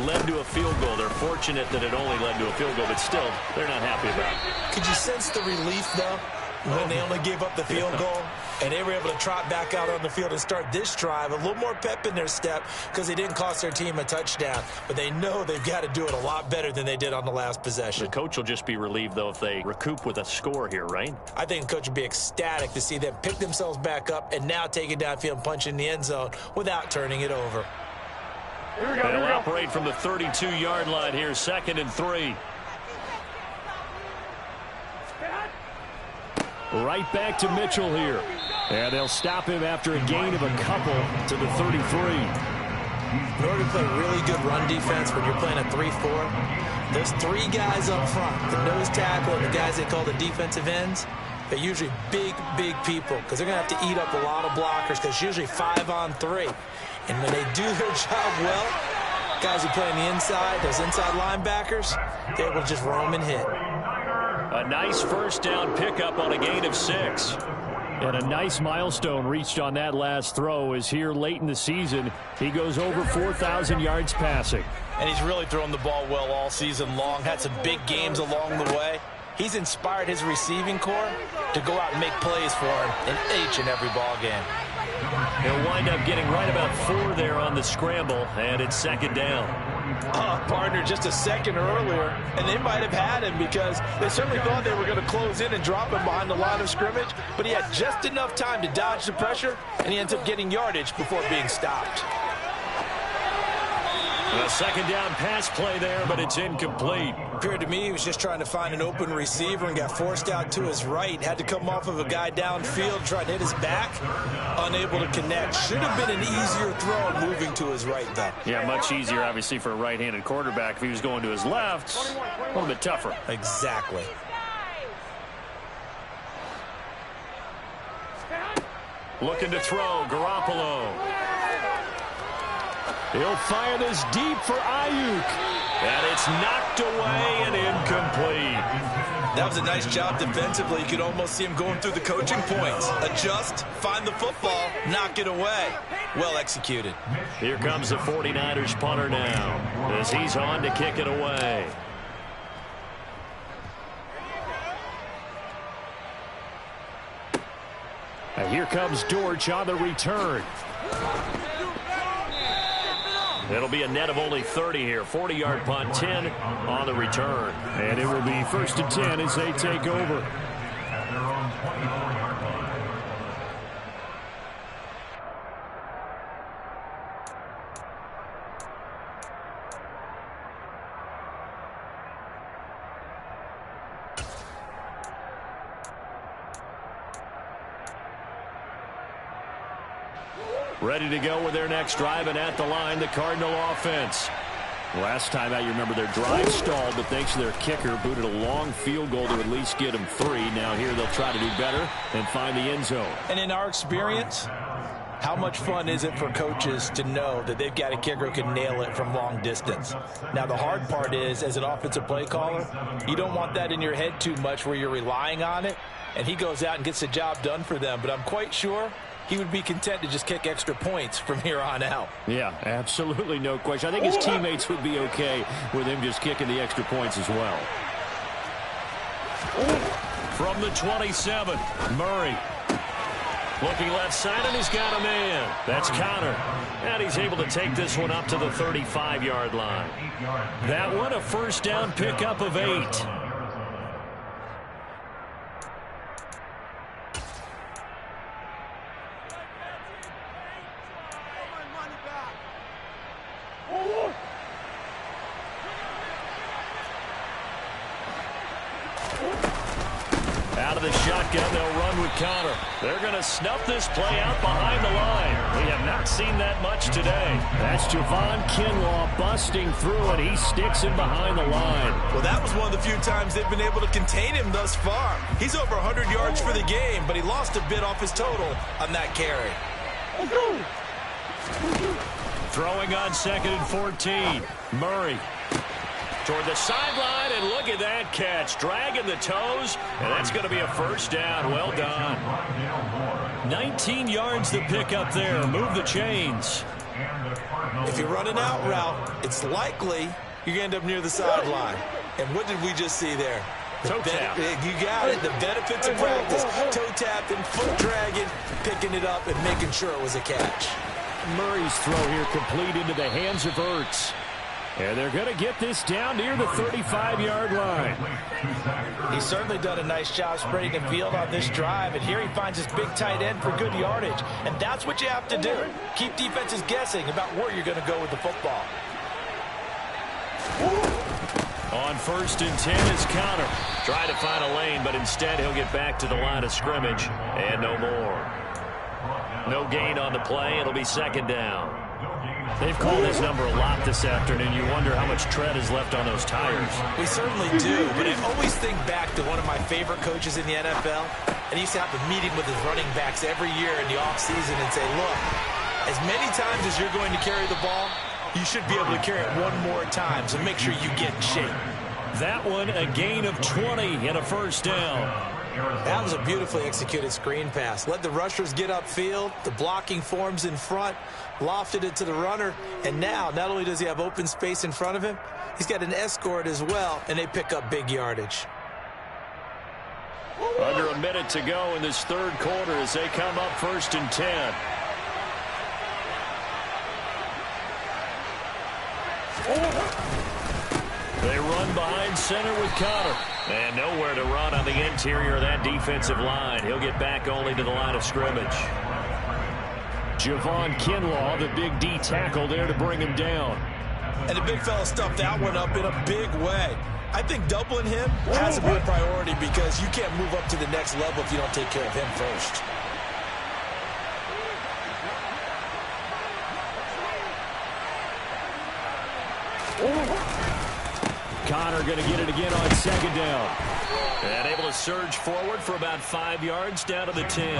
led to a field goal. They're fortunate that it only led to a field goal, but still, they're not happy about it. Could you sense the relief, though, when they only gave up the field goal? And they were able to trot back out on the field and start this drive. A little more pep in their step because they didn't cost their team a touchdown. But they know they've got to do it a lot better than they did on the last possession. The coach will just be relieved, though, if they recoup with a score here, right? I think the coach would be ecstatic to see them pick themselves back up and now take it downfield and punch in the end zone without turning it over. They'll operate from the 32-yard line here, 2nd and 3. Right back to Mitchell here. And they'll stop him after a gain of a couple to the 33. In order to play really good run defense when you're playing a 3-4, those 3 guys up front, the nose tackle and the guys they call the defensive ends, they're usually big people because they're going to have to eat up a lot of blockers because it's usually 5 on 3. And when they do their job well, guys who play on the inside, those inside linebackers, they will just roam and hit. A nice first down pickup on a gain of 6. And a nice milestone reached on that last throw is here late in the season. He goes over 4,000 yards passing. And he's really thrown the ball well all season long. Had some big games along the way. He's inspired his receiving corps to go out and make plays for him in each and every ball game. He'll wind up getting right about 4 there on the scramble, and it's 2nd down. Partner, just a second earlier, and they might have had him because they certainly thought they were going to close in and drop him behind the line of scrimmage, but he had just enough time to dodge the pressure, and he ends up getting yardage before being stopped. A 2nd down pass play there, but it's incomplete. Appeared to me he was just trying to find an open receiver and got forced out to his right. Had to come off of a guy downfield, trying to hit his back. Unable to connect. Should have been an easier throw moving to his right, though. Yeah, much easier, obviously, for a right-handed quarterback. If he was going to his left, a little bit tougher. Exactly. Looking to throw, Garoppolo. He'll fire this deep for Ayuk. And it's knocked away and incomplete. That was a nice job defensively. You could almost see him going through the coaching points. Adjust, find the football, knock it away. Well executed. Here comes the 49ers punter now as he's on to kick it away. And here comes Dortch on the return. It'll be a net of only 30 here. 40-yard punt, 10 on the return. And it will be 1st and 10 as they take over. Ready to go with their next drive, and at the line, the Cardinal offense. Last time out, you remember their drive stalled, but thanks to their kicker, booted a long field goal to at least get them 3. Now here they'll try to do better and find the end zone. And in our experience, how much fun is it for coaches to know that they've got a kicker who can nail it from long distance? Now, the hard part is, as an offensive play caller, you don't want that in your head too much where you're relying on it, and he goes out and gets the job done for them. But I'm quite sure he would be content to just kick extra points from here on out. Yeah, absolutely no question. I think his teammates would be okay with him just kicking the extra points as well. From the 27, Murray. Looking left side, and he's got a man. That's Connor. And he's able to take this one up to the 35-yard line. That one, a first down pickup of 8. Out of the shotgun, they'll run with Connor. They're going to snuff this play out behind the line. We have not seen that much today. That's Javon Kinlaw busting through, and he sticks him behind the line. Well, that was one of the few times they've been able to contain him thus far. He's over 100 yards for the game, but he lost a bit off his total on that carry. Throwing on 2nd and 14. Murray toward the sideline, and look at that catch. Dragging the toes, and that's going to be a first down. Well done. 19 yards to pick up there. Move the chains. If you run an out route, it's likely you're going to end up near the sideline. And what did we just see there? Toe tap. You got it. The benefits of practice. Toe tapping, foot dragging, picking it up, and making sure it was a catch. Murray's throw here complete into the hands of Ertz. And they're going to get this down near the 35-yard line. He's certainly done a nice job spreading the field on this drive, and here he finds his big tight end for good yardage. And that's what you have to do. Keep defenses guessing about where you're going to go with the football. On 1st and 10 is Connor. Trying to find a lane, but instead he'll get back to the line of scrimmage. And no more. No gain on the play. It'll be 2nd down. They've called his number a lot this afternoon. You wonder how much tread is left on those tires. We certainly do, but I always think back to one of my favorite coaches in the NFL, and he used to have a meeting with his running backs every year in the offseason and say, look, as many times as you're going to carry the ball, you should be able to carry it one more time, so make sure you get in shape. That one, a gain of 20 and a first down. That was a beautifully executed screen pass. Let the rushers get upfield. The blocking forms in front. Lofted it to the runner. And now, not only does he have open space in front of him, he's got an escort as well, and they pick up big yardage. Under a minute to go in this 3rd quarter as they come up 1st and 10. They run behind center with Connor. And nowhere to run on the interior of that defensive line. He'll get back only to the line of scrimmage. Javon Kinlaw, the big D tackle there to bring him down. And the big fella stuffed that one up in a big way. I think doubling him has to be a priority because you can't move up to the next level if you don't take care of him first. Connor going to get it again on 2nd down. And able to surge forward for about 5 yards down to the 10.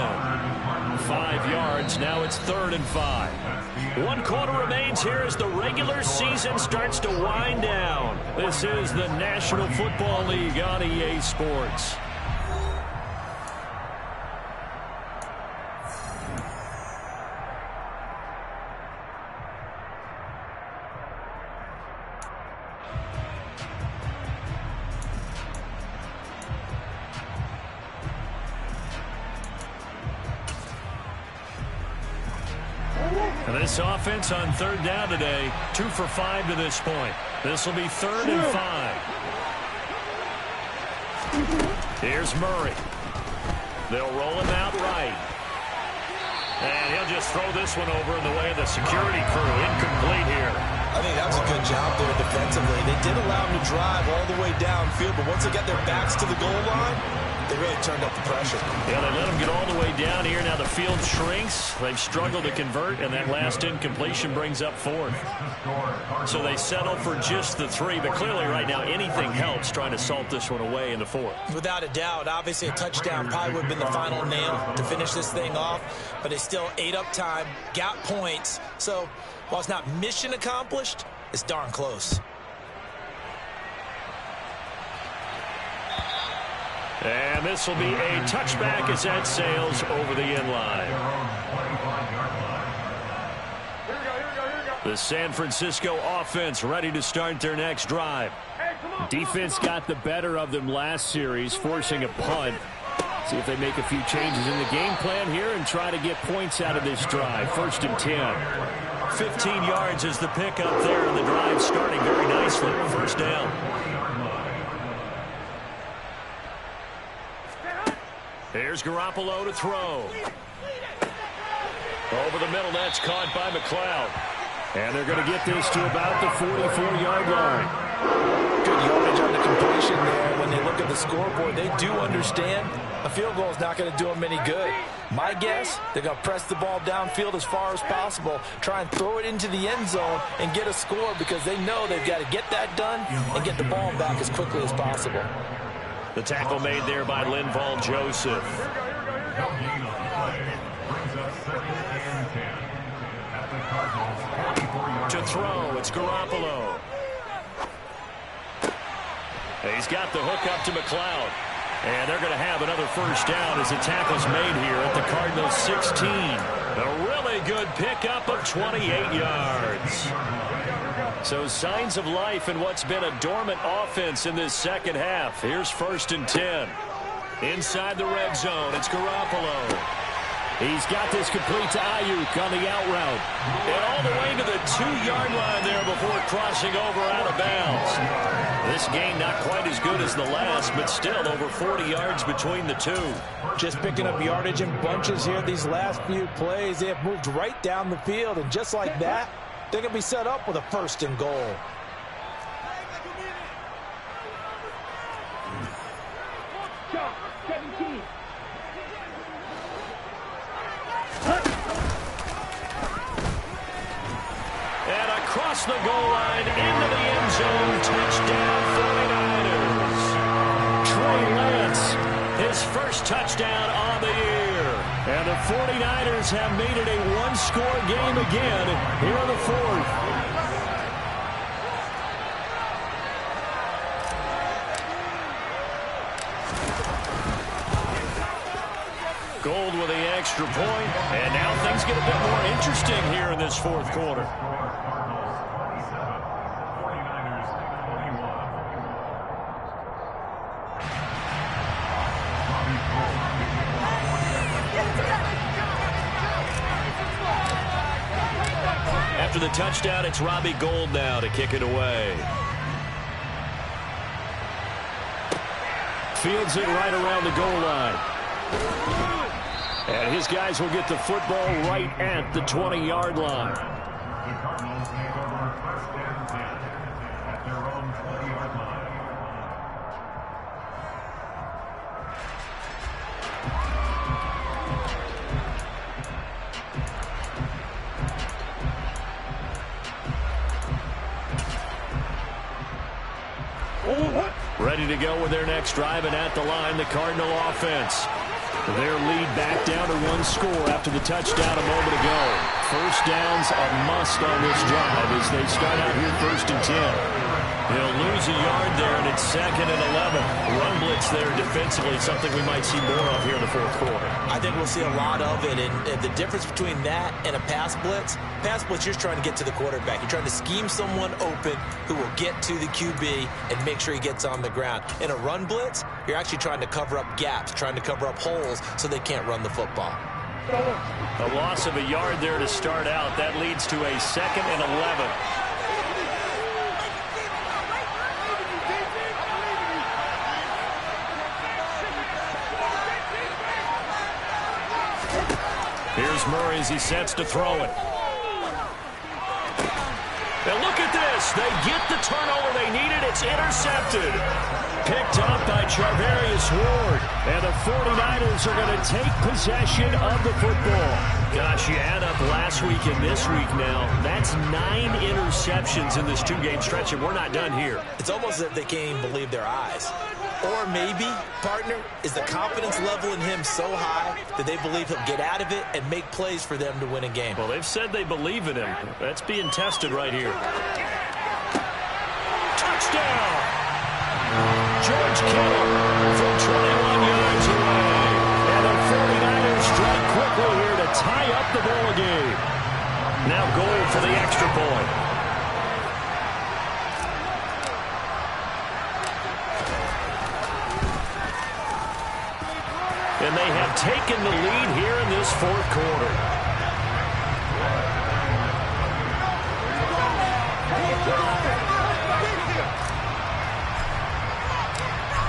5 yards. Now it's 3rd and 5. 1 quarter remains here as the regular season starts to wind down. This is the National Football League on EA Sports. This offense on third down today, 2 for 5 to this point. This will be 3rd and 5. Here's Murray. They'll roll him out right. And he'll just throw this one over in the way of the security crew. Incomplete here. I think that was a good job there defensively. They did allow him to drive all the way downfield, but once they got their backs to the goal line, they really turned up the pressure. Yeah, they let him get all the way down here. Now the field shrinks. They've struggled to convert, and that last incompletion brings up 4th. So they settle for just the 3, but clearly right now anything helps trying to salt this one away into 4th. Without a doubt, obviously a touchdown probably would have been the final nail to finish this thing off, but they still ate up time, got points. So while it's not mission accomplished, it's darn close. And this will be a touchback as that sails over the end line. The San Francisco offense ready to start their next drive. Defense got the better of them last series, forcing a punt. See if they make a few changes in the game plan here and try to get points out of this drive. 1st and 10. 15 yards is the pickup there, and the drive starting very nicely. 1st down. Here's Garoppolo to throw. Over the middle, that's caught by McLeod. And they're going to get this to about the 44-yard line. Good yardage on the completion there. When they look at the scoreboard, they do understand a field goal is not going to do them any good. My guess, they're going to press the ball downfield as far as possible, try and throw it into the end zone and get a score because they know they've got to get that done and get the ball back as quickly as possible. The tackle made there by Linval Joseph. To throw, it's Garoppolo. He's got the hook up to McLeod. And they're going to have another 1st down as the tackle's made here at the Cardinals' 16. A really good pickup of 28 yards. So signs of life in what's been a dormant offense in this second half. Here's 1st and 10. Inside the red zone, it's Garoppolo. He's got this complete to Ayuk on the out route. And all the way to the 2-yard line there before crossing over out of bounds. This game not quite as good as the last, but still over 40 yards between the two. Just picking up yardage in bunches here these last few plays. They have moved right down the field, and just like that, they're going to be set up with a 1st and goal. And across the goal line into the end zone. Touchdown 49ers. Trey Lance, his 1st touchdown on the year. And the 49ers have made it a 1-score game again here in the 4th. Gold with the extra point, and now things get a bit more interesting here in this 4th quarter. After the touchdown, it's Robbie Gould now to kick it away. Fields it right around the goal line. And his guys will get the football right at the 20-yard line. Ready to go with their next drive, and at the line, the Cardinal offense. Their lead back down to 1 score after the touchdown a moment ago. 1st down's a must on this drive as they start out here 1st and 10. He'll lose a yard there, and it's 2nd and 11. Run blitz there defensively, something we might see more of here in the 4th quarter. I think we'll see a lot of it, and the difference between that and a pass blitz, you're just trying to get to the quarterback. You're trying to scheme someone open who will get to the QB and make sure he gets on the ground. In a run blitz, you're actually trying to cover up gaps, trying to cover up holes so they can't run the football. A loss of a yard there to start out. That leads to a 2nd and 11. Here's Murray as he sets to throw it. And look at this. They get the turnover they needed. It's intercepted. Picked up by Charvarius Ward. And the 49ers are going to take possession of the football. Gosh, you add up last week and this week now. That's 9 interceptions in this 2-game stretch, and we're not done here. It's almost as if they can't even believe their eyes. Or maybe, partner, is the confidence level in him so high that they believe he'll get out of it and make plays for them to win a game. Well, they've said they believe in him. That's being tested right here. Touchdown! George Kittle from 21 yards away. And the 49ers strike quickly here to tie up the ball game. Now goal for the extra point. And they have taken the lead here in this 4th quarter.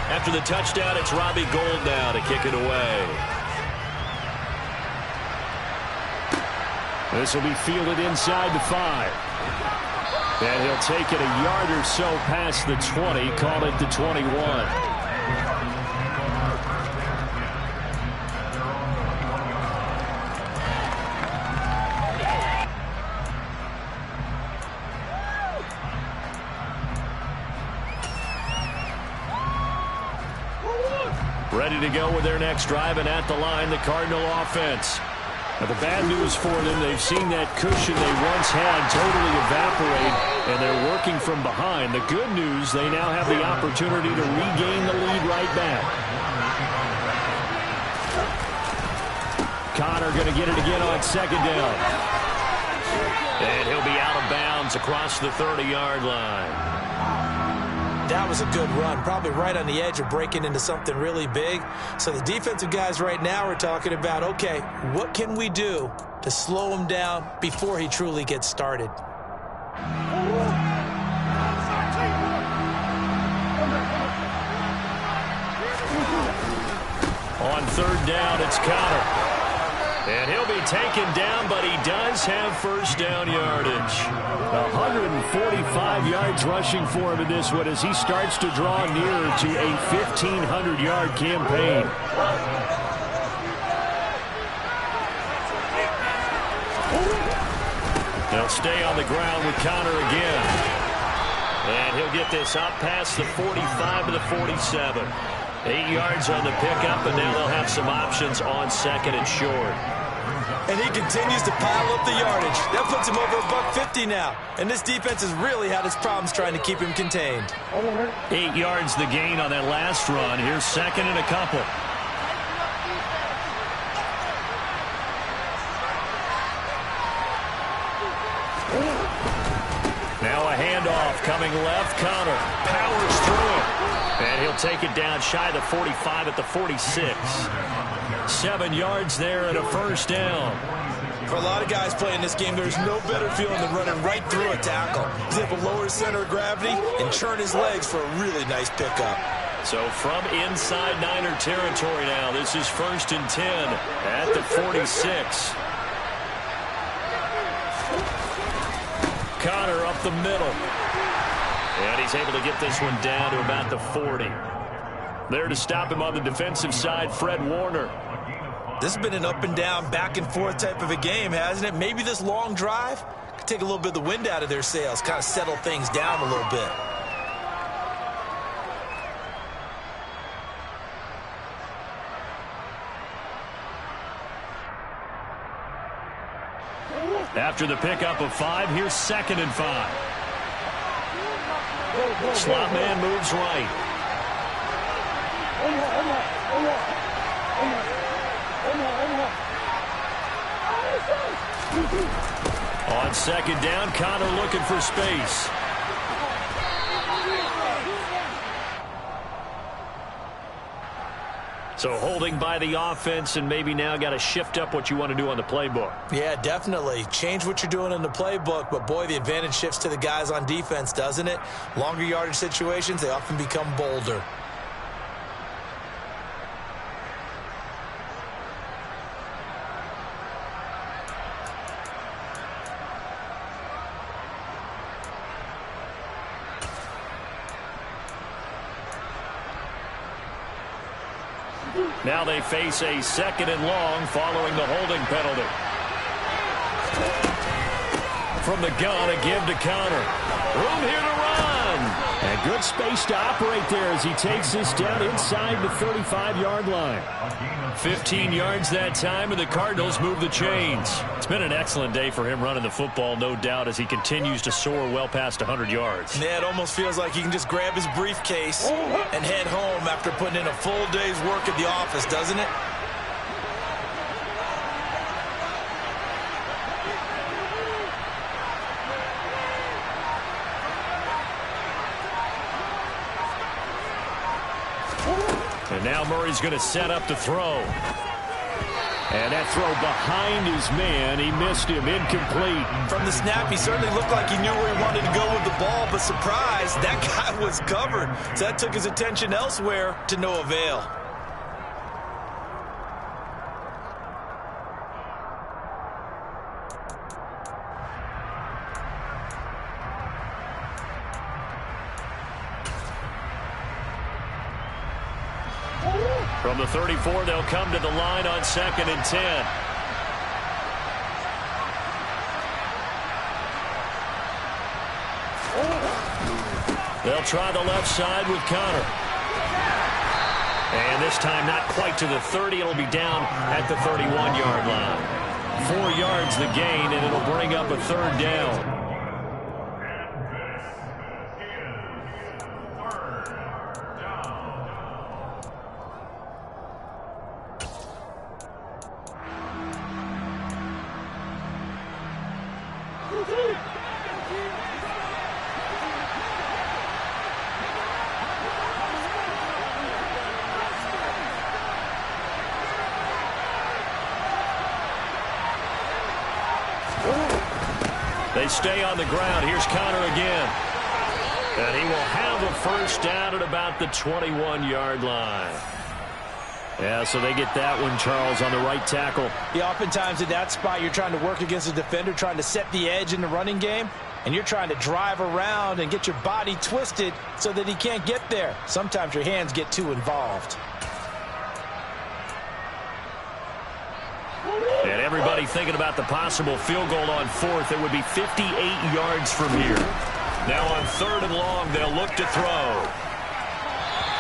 After the touchdown, it's Robbie Gould now to kick it away. This will be fielded inside the 5. And he'll take it a yard or so past the 20, call it the 21. Ready to go with their next drive, and at the line, the Cardinal offense. Now, the bad news for them, they've seen that cushion they once had totally evaporate, and they're working from behind. The good news, they now have the opportunity to regain the lead right back. Connor going to get it again on 2nd down. And he'll be out of bounds across the 30-yard line. That was a good run, probably right on the edge of breaking into something really big. So the defensive guys right now are talking about, okay, what can we do to slow him down before he truly gets started? On 3rd down, it's Connor. And he'll be taken down, but he does have 1st down yardage. 145 yards rushing for him in this one as he starts to draw nearer to a 1,500-yard campaign. They'll stay on the ground with Connor again. And he'll get this up past the 45 to the 47. 8 yards on the pickup, and now they'll have some options on 2nd and short. And he continues to pile up the yardage. That puts him over $150 now. And this defense has really had its problems trying to keep him contained. 8 yards the gain on that last run. Here's 2nd and a couple. Now a handoff coming left. Connor powers through it. And he'll take it down shy of the 45 at the 46. 7 yards there and a 1st down. For a lot of guys playing this game, there's no better feeling than running right through a tackle. He's able to lower his center of gravity and churn his legs for a really nice pickup. So from inside Niner territory now, this is 1st and 10 at the 46. Connor up the middle. And he's able to get this one down to about the 40. There to stop him on the defensive side, Fred Warner. This has been an up and down, back and forth type of a game, hasn't it? Maybe this long drive could take a little bit of the wind out of their sails, kind of settle things down a little bit. After the pickup of 5, here's 2nd and 5. Slot man moves right. On 2nd down, Connor looking for space. So holding by the offense, and maybe now got to shift up what you want to do on the playbook. Yeah, definitely. Change what you're doing in the playbook, but boy, the advantage shifts to the guys on defense, doesn't it? Longer yardage situations, they often become bolder. Now they face a 2nd and long following the holding penalty. From the gun, a give to Connor. Room here to run. And good space to operate there as he takes this down inside the 35-yard line. 15 yards that time, and the Cardinals move the chains. It's been an excellent day for him running the football, no doubt, as he continues to soar well past 100 yards. Yeah, it almost feels like he can just grab his briefcase and head home after putting in a full day's work at the office, doesn't it? And now Murray's going to set up to throw. And that throw behind his man. He missed him. Incomplete. From the snap, he certainly looked like he knew where he wanted to go with the ball, but surprise, that guy was covered. So that took his attention elsewhere to no avail. From the 34, they'll come to the line on 2nd and 10. They'll try the left side with Connor. And this time not quite to the 30. It'll be down at the 31-yard line. 4 yards the gain, and it'll bring up a 3rd down. They stay on the ground. Here's Connor again. And he will have a 1st down at about the 21-yard line. Yeah, so they get that one, Charles, on the right tackle. Yeah, oftentimes in that spot, you're trying to work against a defender, trying to set the edge in the running game, and you're trying to drive around and get your body twisted so that he can't get there. Sometimes your hands get too involved. And everybody thinking about the possible field goal on 4th. It would be 58 yards from here. Now on 3rd and long, they'll look to throw.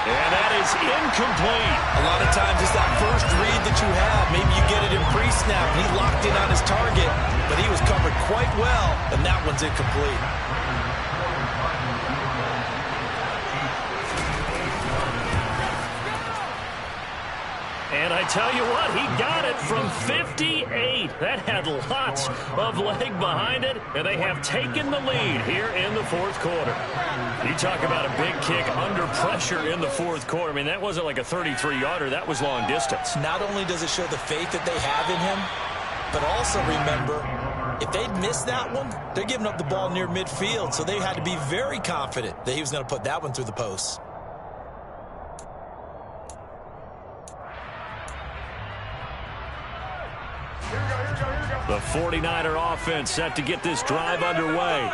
And that is incomplete. A lot of times it's that first read that you have. Maybe you get it in pre-snap, and he locked in on his target, but he was covered quite well, and that one's incomplete. And I tell you what, he got it from 58. That had lots of leg behind it, and they have taken the lead here in the 4th quarter. You talk about a big kick under pressure in the 4th quarter. I mean, that wasn't like a 33-yarder. That was long distance. Not only does it show the faith that they have in him, but also remember, if they'd missed that one, they're giving up the ball near midfield, so they had to be very confident that he was going to put that one through the post. The 49er offense set to get this drive underway.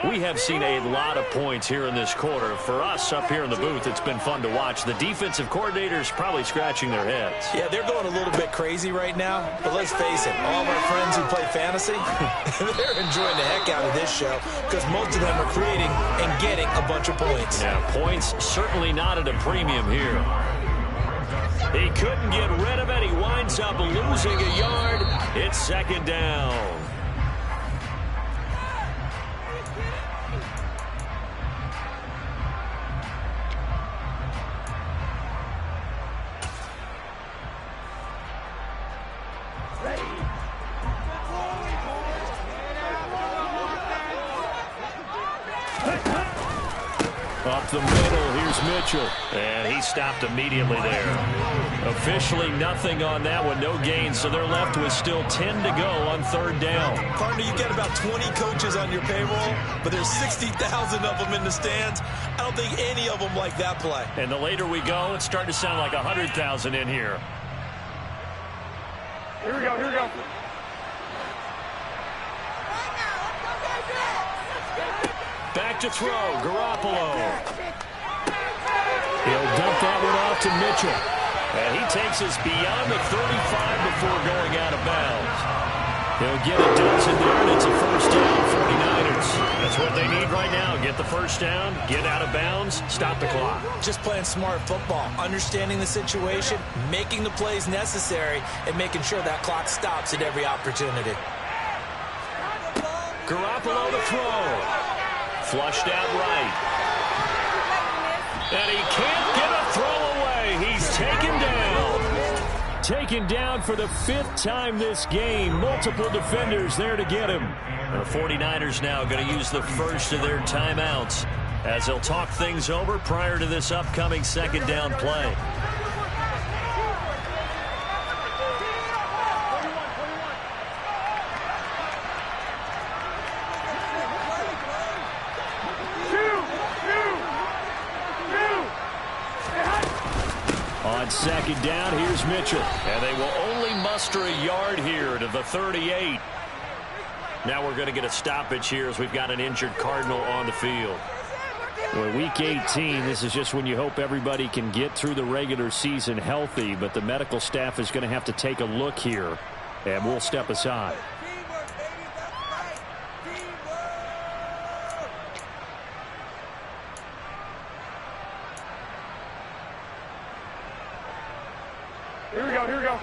We have seen a lot of points here in this quarter. For us up here in the booth, it's been fun to watch. The defensive coordinators probably scratching their heads. Yeah, they're going a little bit crazy right now, but let's face it, all of our friends who play fantasy, they're enjoying the heck out of this show because most of them are creating and getting a bunch of points. Yeah, points certainly not at a premium here. He couldn't get rid of it. He winds up losing a yard. It's 2nd down. Up the middle, here's Here's Mitchell. And he stopped immediately there. Officially nothing on that one. No gain. So they're left with still 10 to go on third down. Partner, you get about 20 coaches on your payroll, but there's 60,000 of them in the stands. I don't think any of them like that play. And the later we go, it's starting to sound like 100,000 in here. Here we go, here we go. Back to throw, Garoppolo. He'll dump that one off to Mitchell. And he takes us beyond the 35 before going out of bounds. He'll get a dozen there, and it's a first down, 49ers. That's what they need right now. Get the first down, get out of bounds, stop the clock. Just playing smart football, understanding the situation, making the plays necessary, and making sure that clock stops at every opportunity. Garoppolo to throw. Flushed out right. And he can't get a throw away. He's taken down. Taken down for the 5th time this game. Multiple defenders there to get him. The 49ers now going to use the first of their timeouts as they'll talk things over prior to this upcoming second down play. On second down, here's Mitchell. And they will only muster a yard here to the 38. Now we're going to get a stoppage here as we've got an injured Cardinal on the field. Well, Week 18, this is just when you hope everybody can get through the regular season healthy, but the medical staff is going to have to take a look here, and we'll step aside. Here we go, here we go.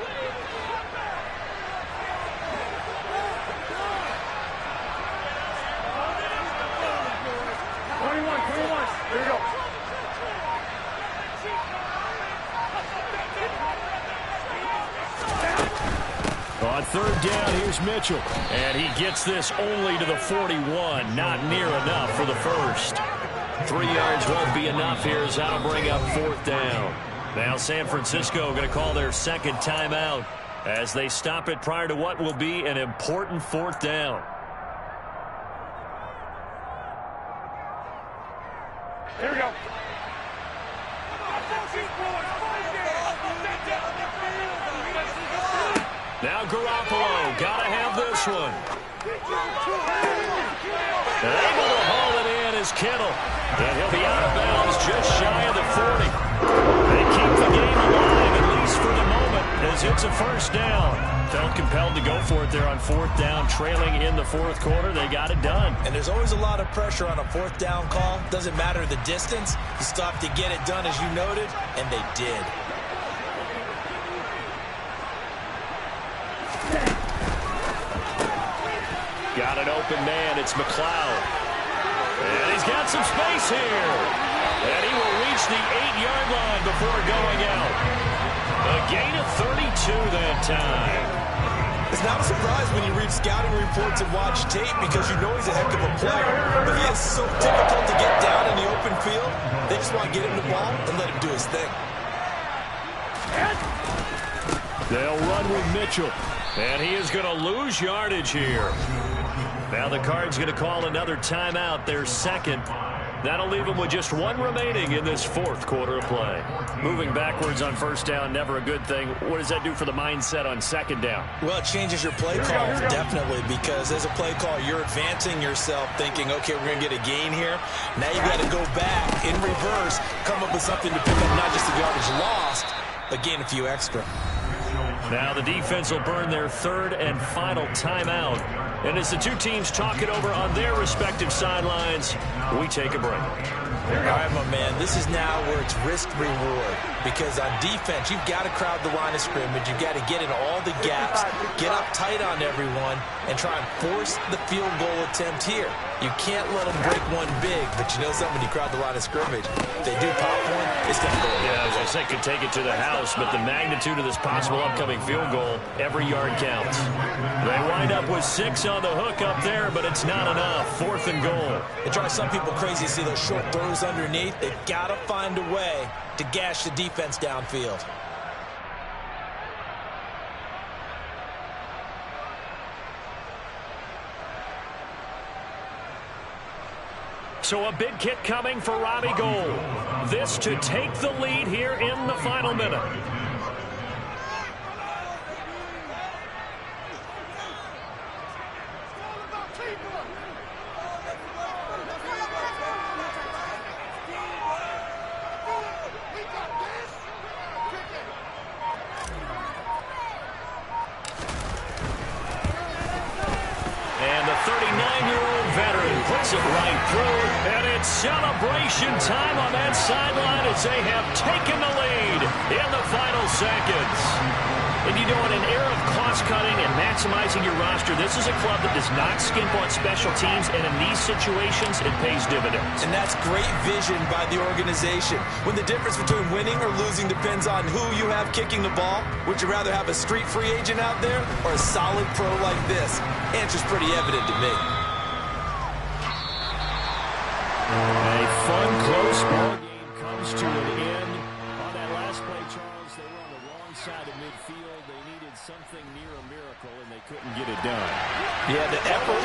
Here we go. On third down, here's Mitchell. And he gets this only to the 41. Not near enough for the first. 3 yards won't be enough here as that'll bring up fourth down. Now San Francisco going to call their second timeout as they stop it prior to what will be an important fourth down. Here we go. Now Garoppolo, gotta have this one. And able to haul it in is Kittle. And he'll be out of bounds just shy of the 40. They keep the game alive, at least for the moment, as it's a first down. Felt compelled to go for it there on fourth down, trailing in the fourth quarter. They got it done. And there's always a lot of pressure on a fourth down call. Doesn't matter the distance. You stop to get it done, as you noted, and they did. Got an open man. It's McLeod. And he's got some space here. And he will reach the 8-yard line before going out. A gain of 32 that time. It's not a surprise when you read scouting reports and watch tape because you know he's a heck of a player. But he is so difficult to get down in the open field. They just want to get him the ball and let him do his thing. They'll run with Mitchell. And he is going to lose yardage here. Now the Cards going to call another timeout, their second. That'll leave them with just one remaining in this fourth quarter of play. Moving backwards on first down, never a good thing. What does that do for the mindset on second down? Well, it changes your play call, definitely, because as a play call, you're advancing yourself thinking, okay, we're going to get a gain here. Now you got to go back in reverse, come up with something to pick up not just the yardage lost, but gain a few extra. Now the defense will burn their third and final timeout. And as the two teams talk it over on their respective sidelines, we take a break. All right, my man, this is now where it's risk-reward. Because on defense, you've got to crowd the line of scrimmage. You've got to get in all the gaps, get up tight on everyone, and try and force the field goal attempt here. You can't let them break one big, but you know something, when you crowd the line of scrimmage, if they do pop one, it's going to go. Yeah, as I guess I could take it to the house, but the magnitude of this possible upcoming field goal, every yard counts. They wind up with 6 on the hook up there, but it's not enough. 4th and goal. It drives some people crazy to see those short throws underneath. They've got to find a way to gash the defense downfield. So a big kick coming for Robbie Gould. This to take the lead here in the final minute. And the 39-year-old veteran puts it right through, and it's celebration time on that sideline as they have taken the lead in the final seconds. And you know, in an era of cost-cutting and maximizing your roster, this is a club that does not skimp on special teams, and in these situations, it pays dividends. And that's great vision by the organization. When the difference between winning or losing depends on who you have kicking the ball, would you rather have a street free agent out there or a solid pro like this? Answer's pretty evident to me. A fun, close ball game comes to an end. On that last play, Charles, they were on the wrong side of midfield. They needed something near a miracle, and they couldn't get it done. Yeah, the effort,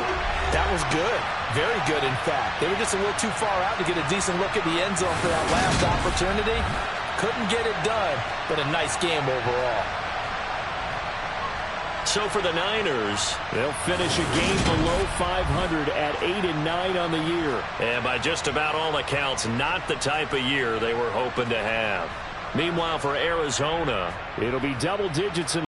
that was good. Very good, in fact. They were just a little too far out to get a decent look at the end zone for that last opportunity. Couldn't get it done, but a nice game overall. So for the Niners, they'll finish a game below 500 at 8-9 on the year. And by just about all accounts, not the type of year they were hoping to have. Meanwhile, for Arizona, it'll be double digits in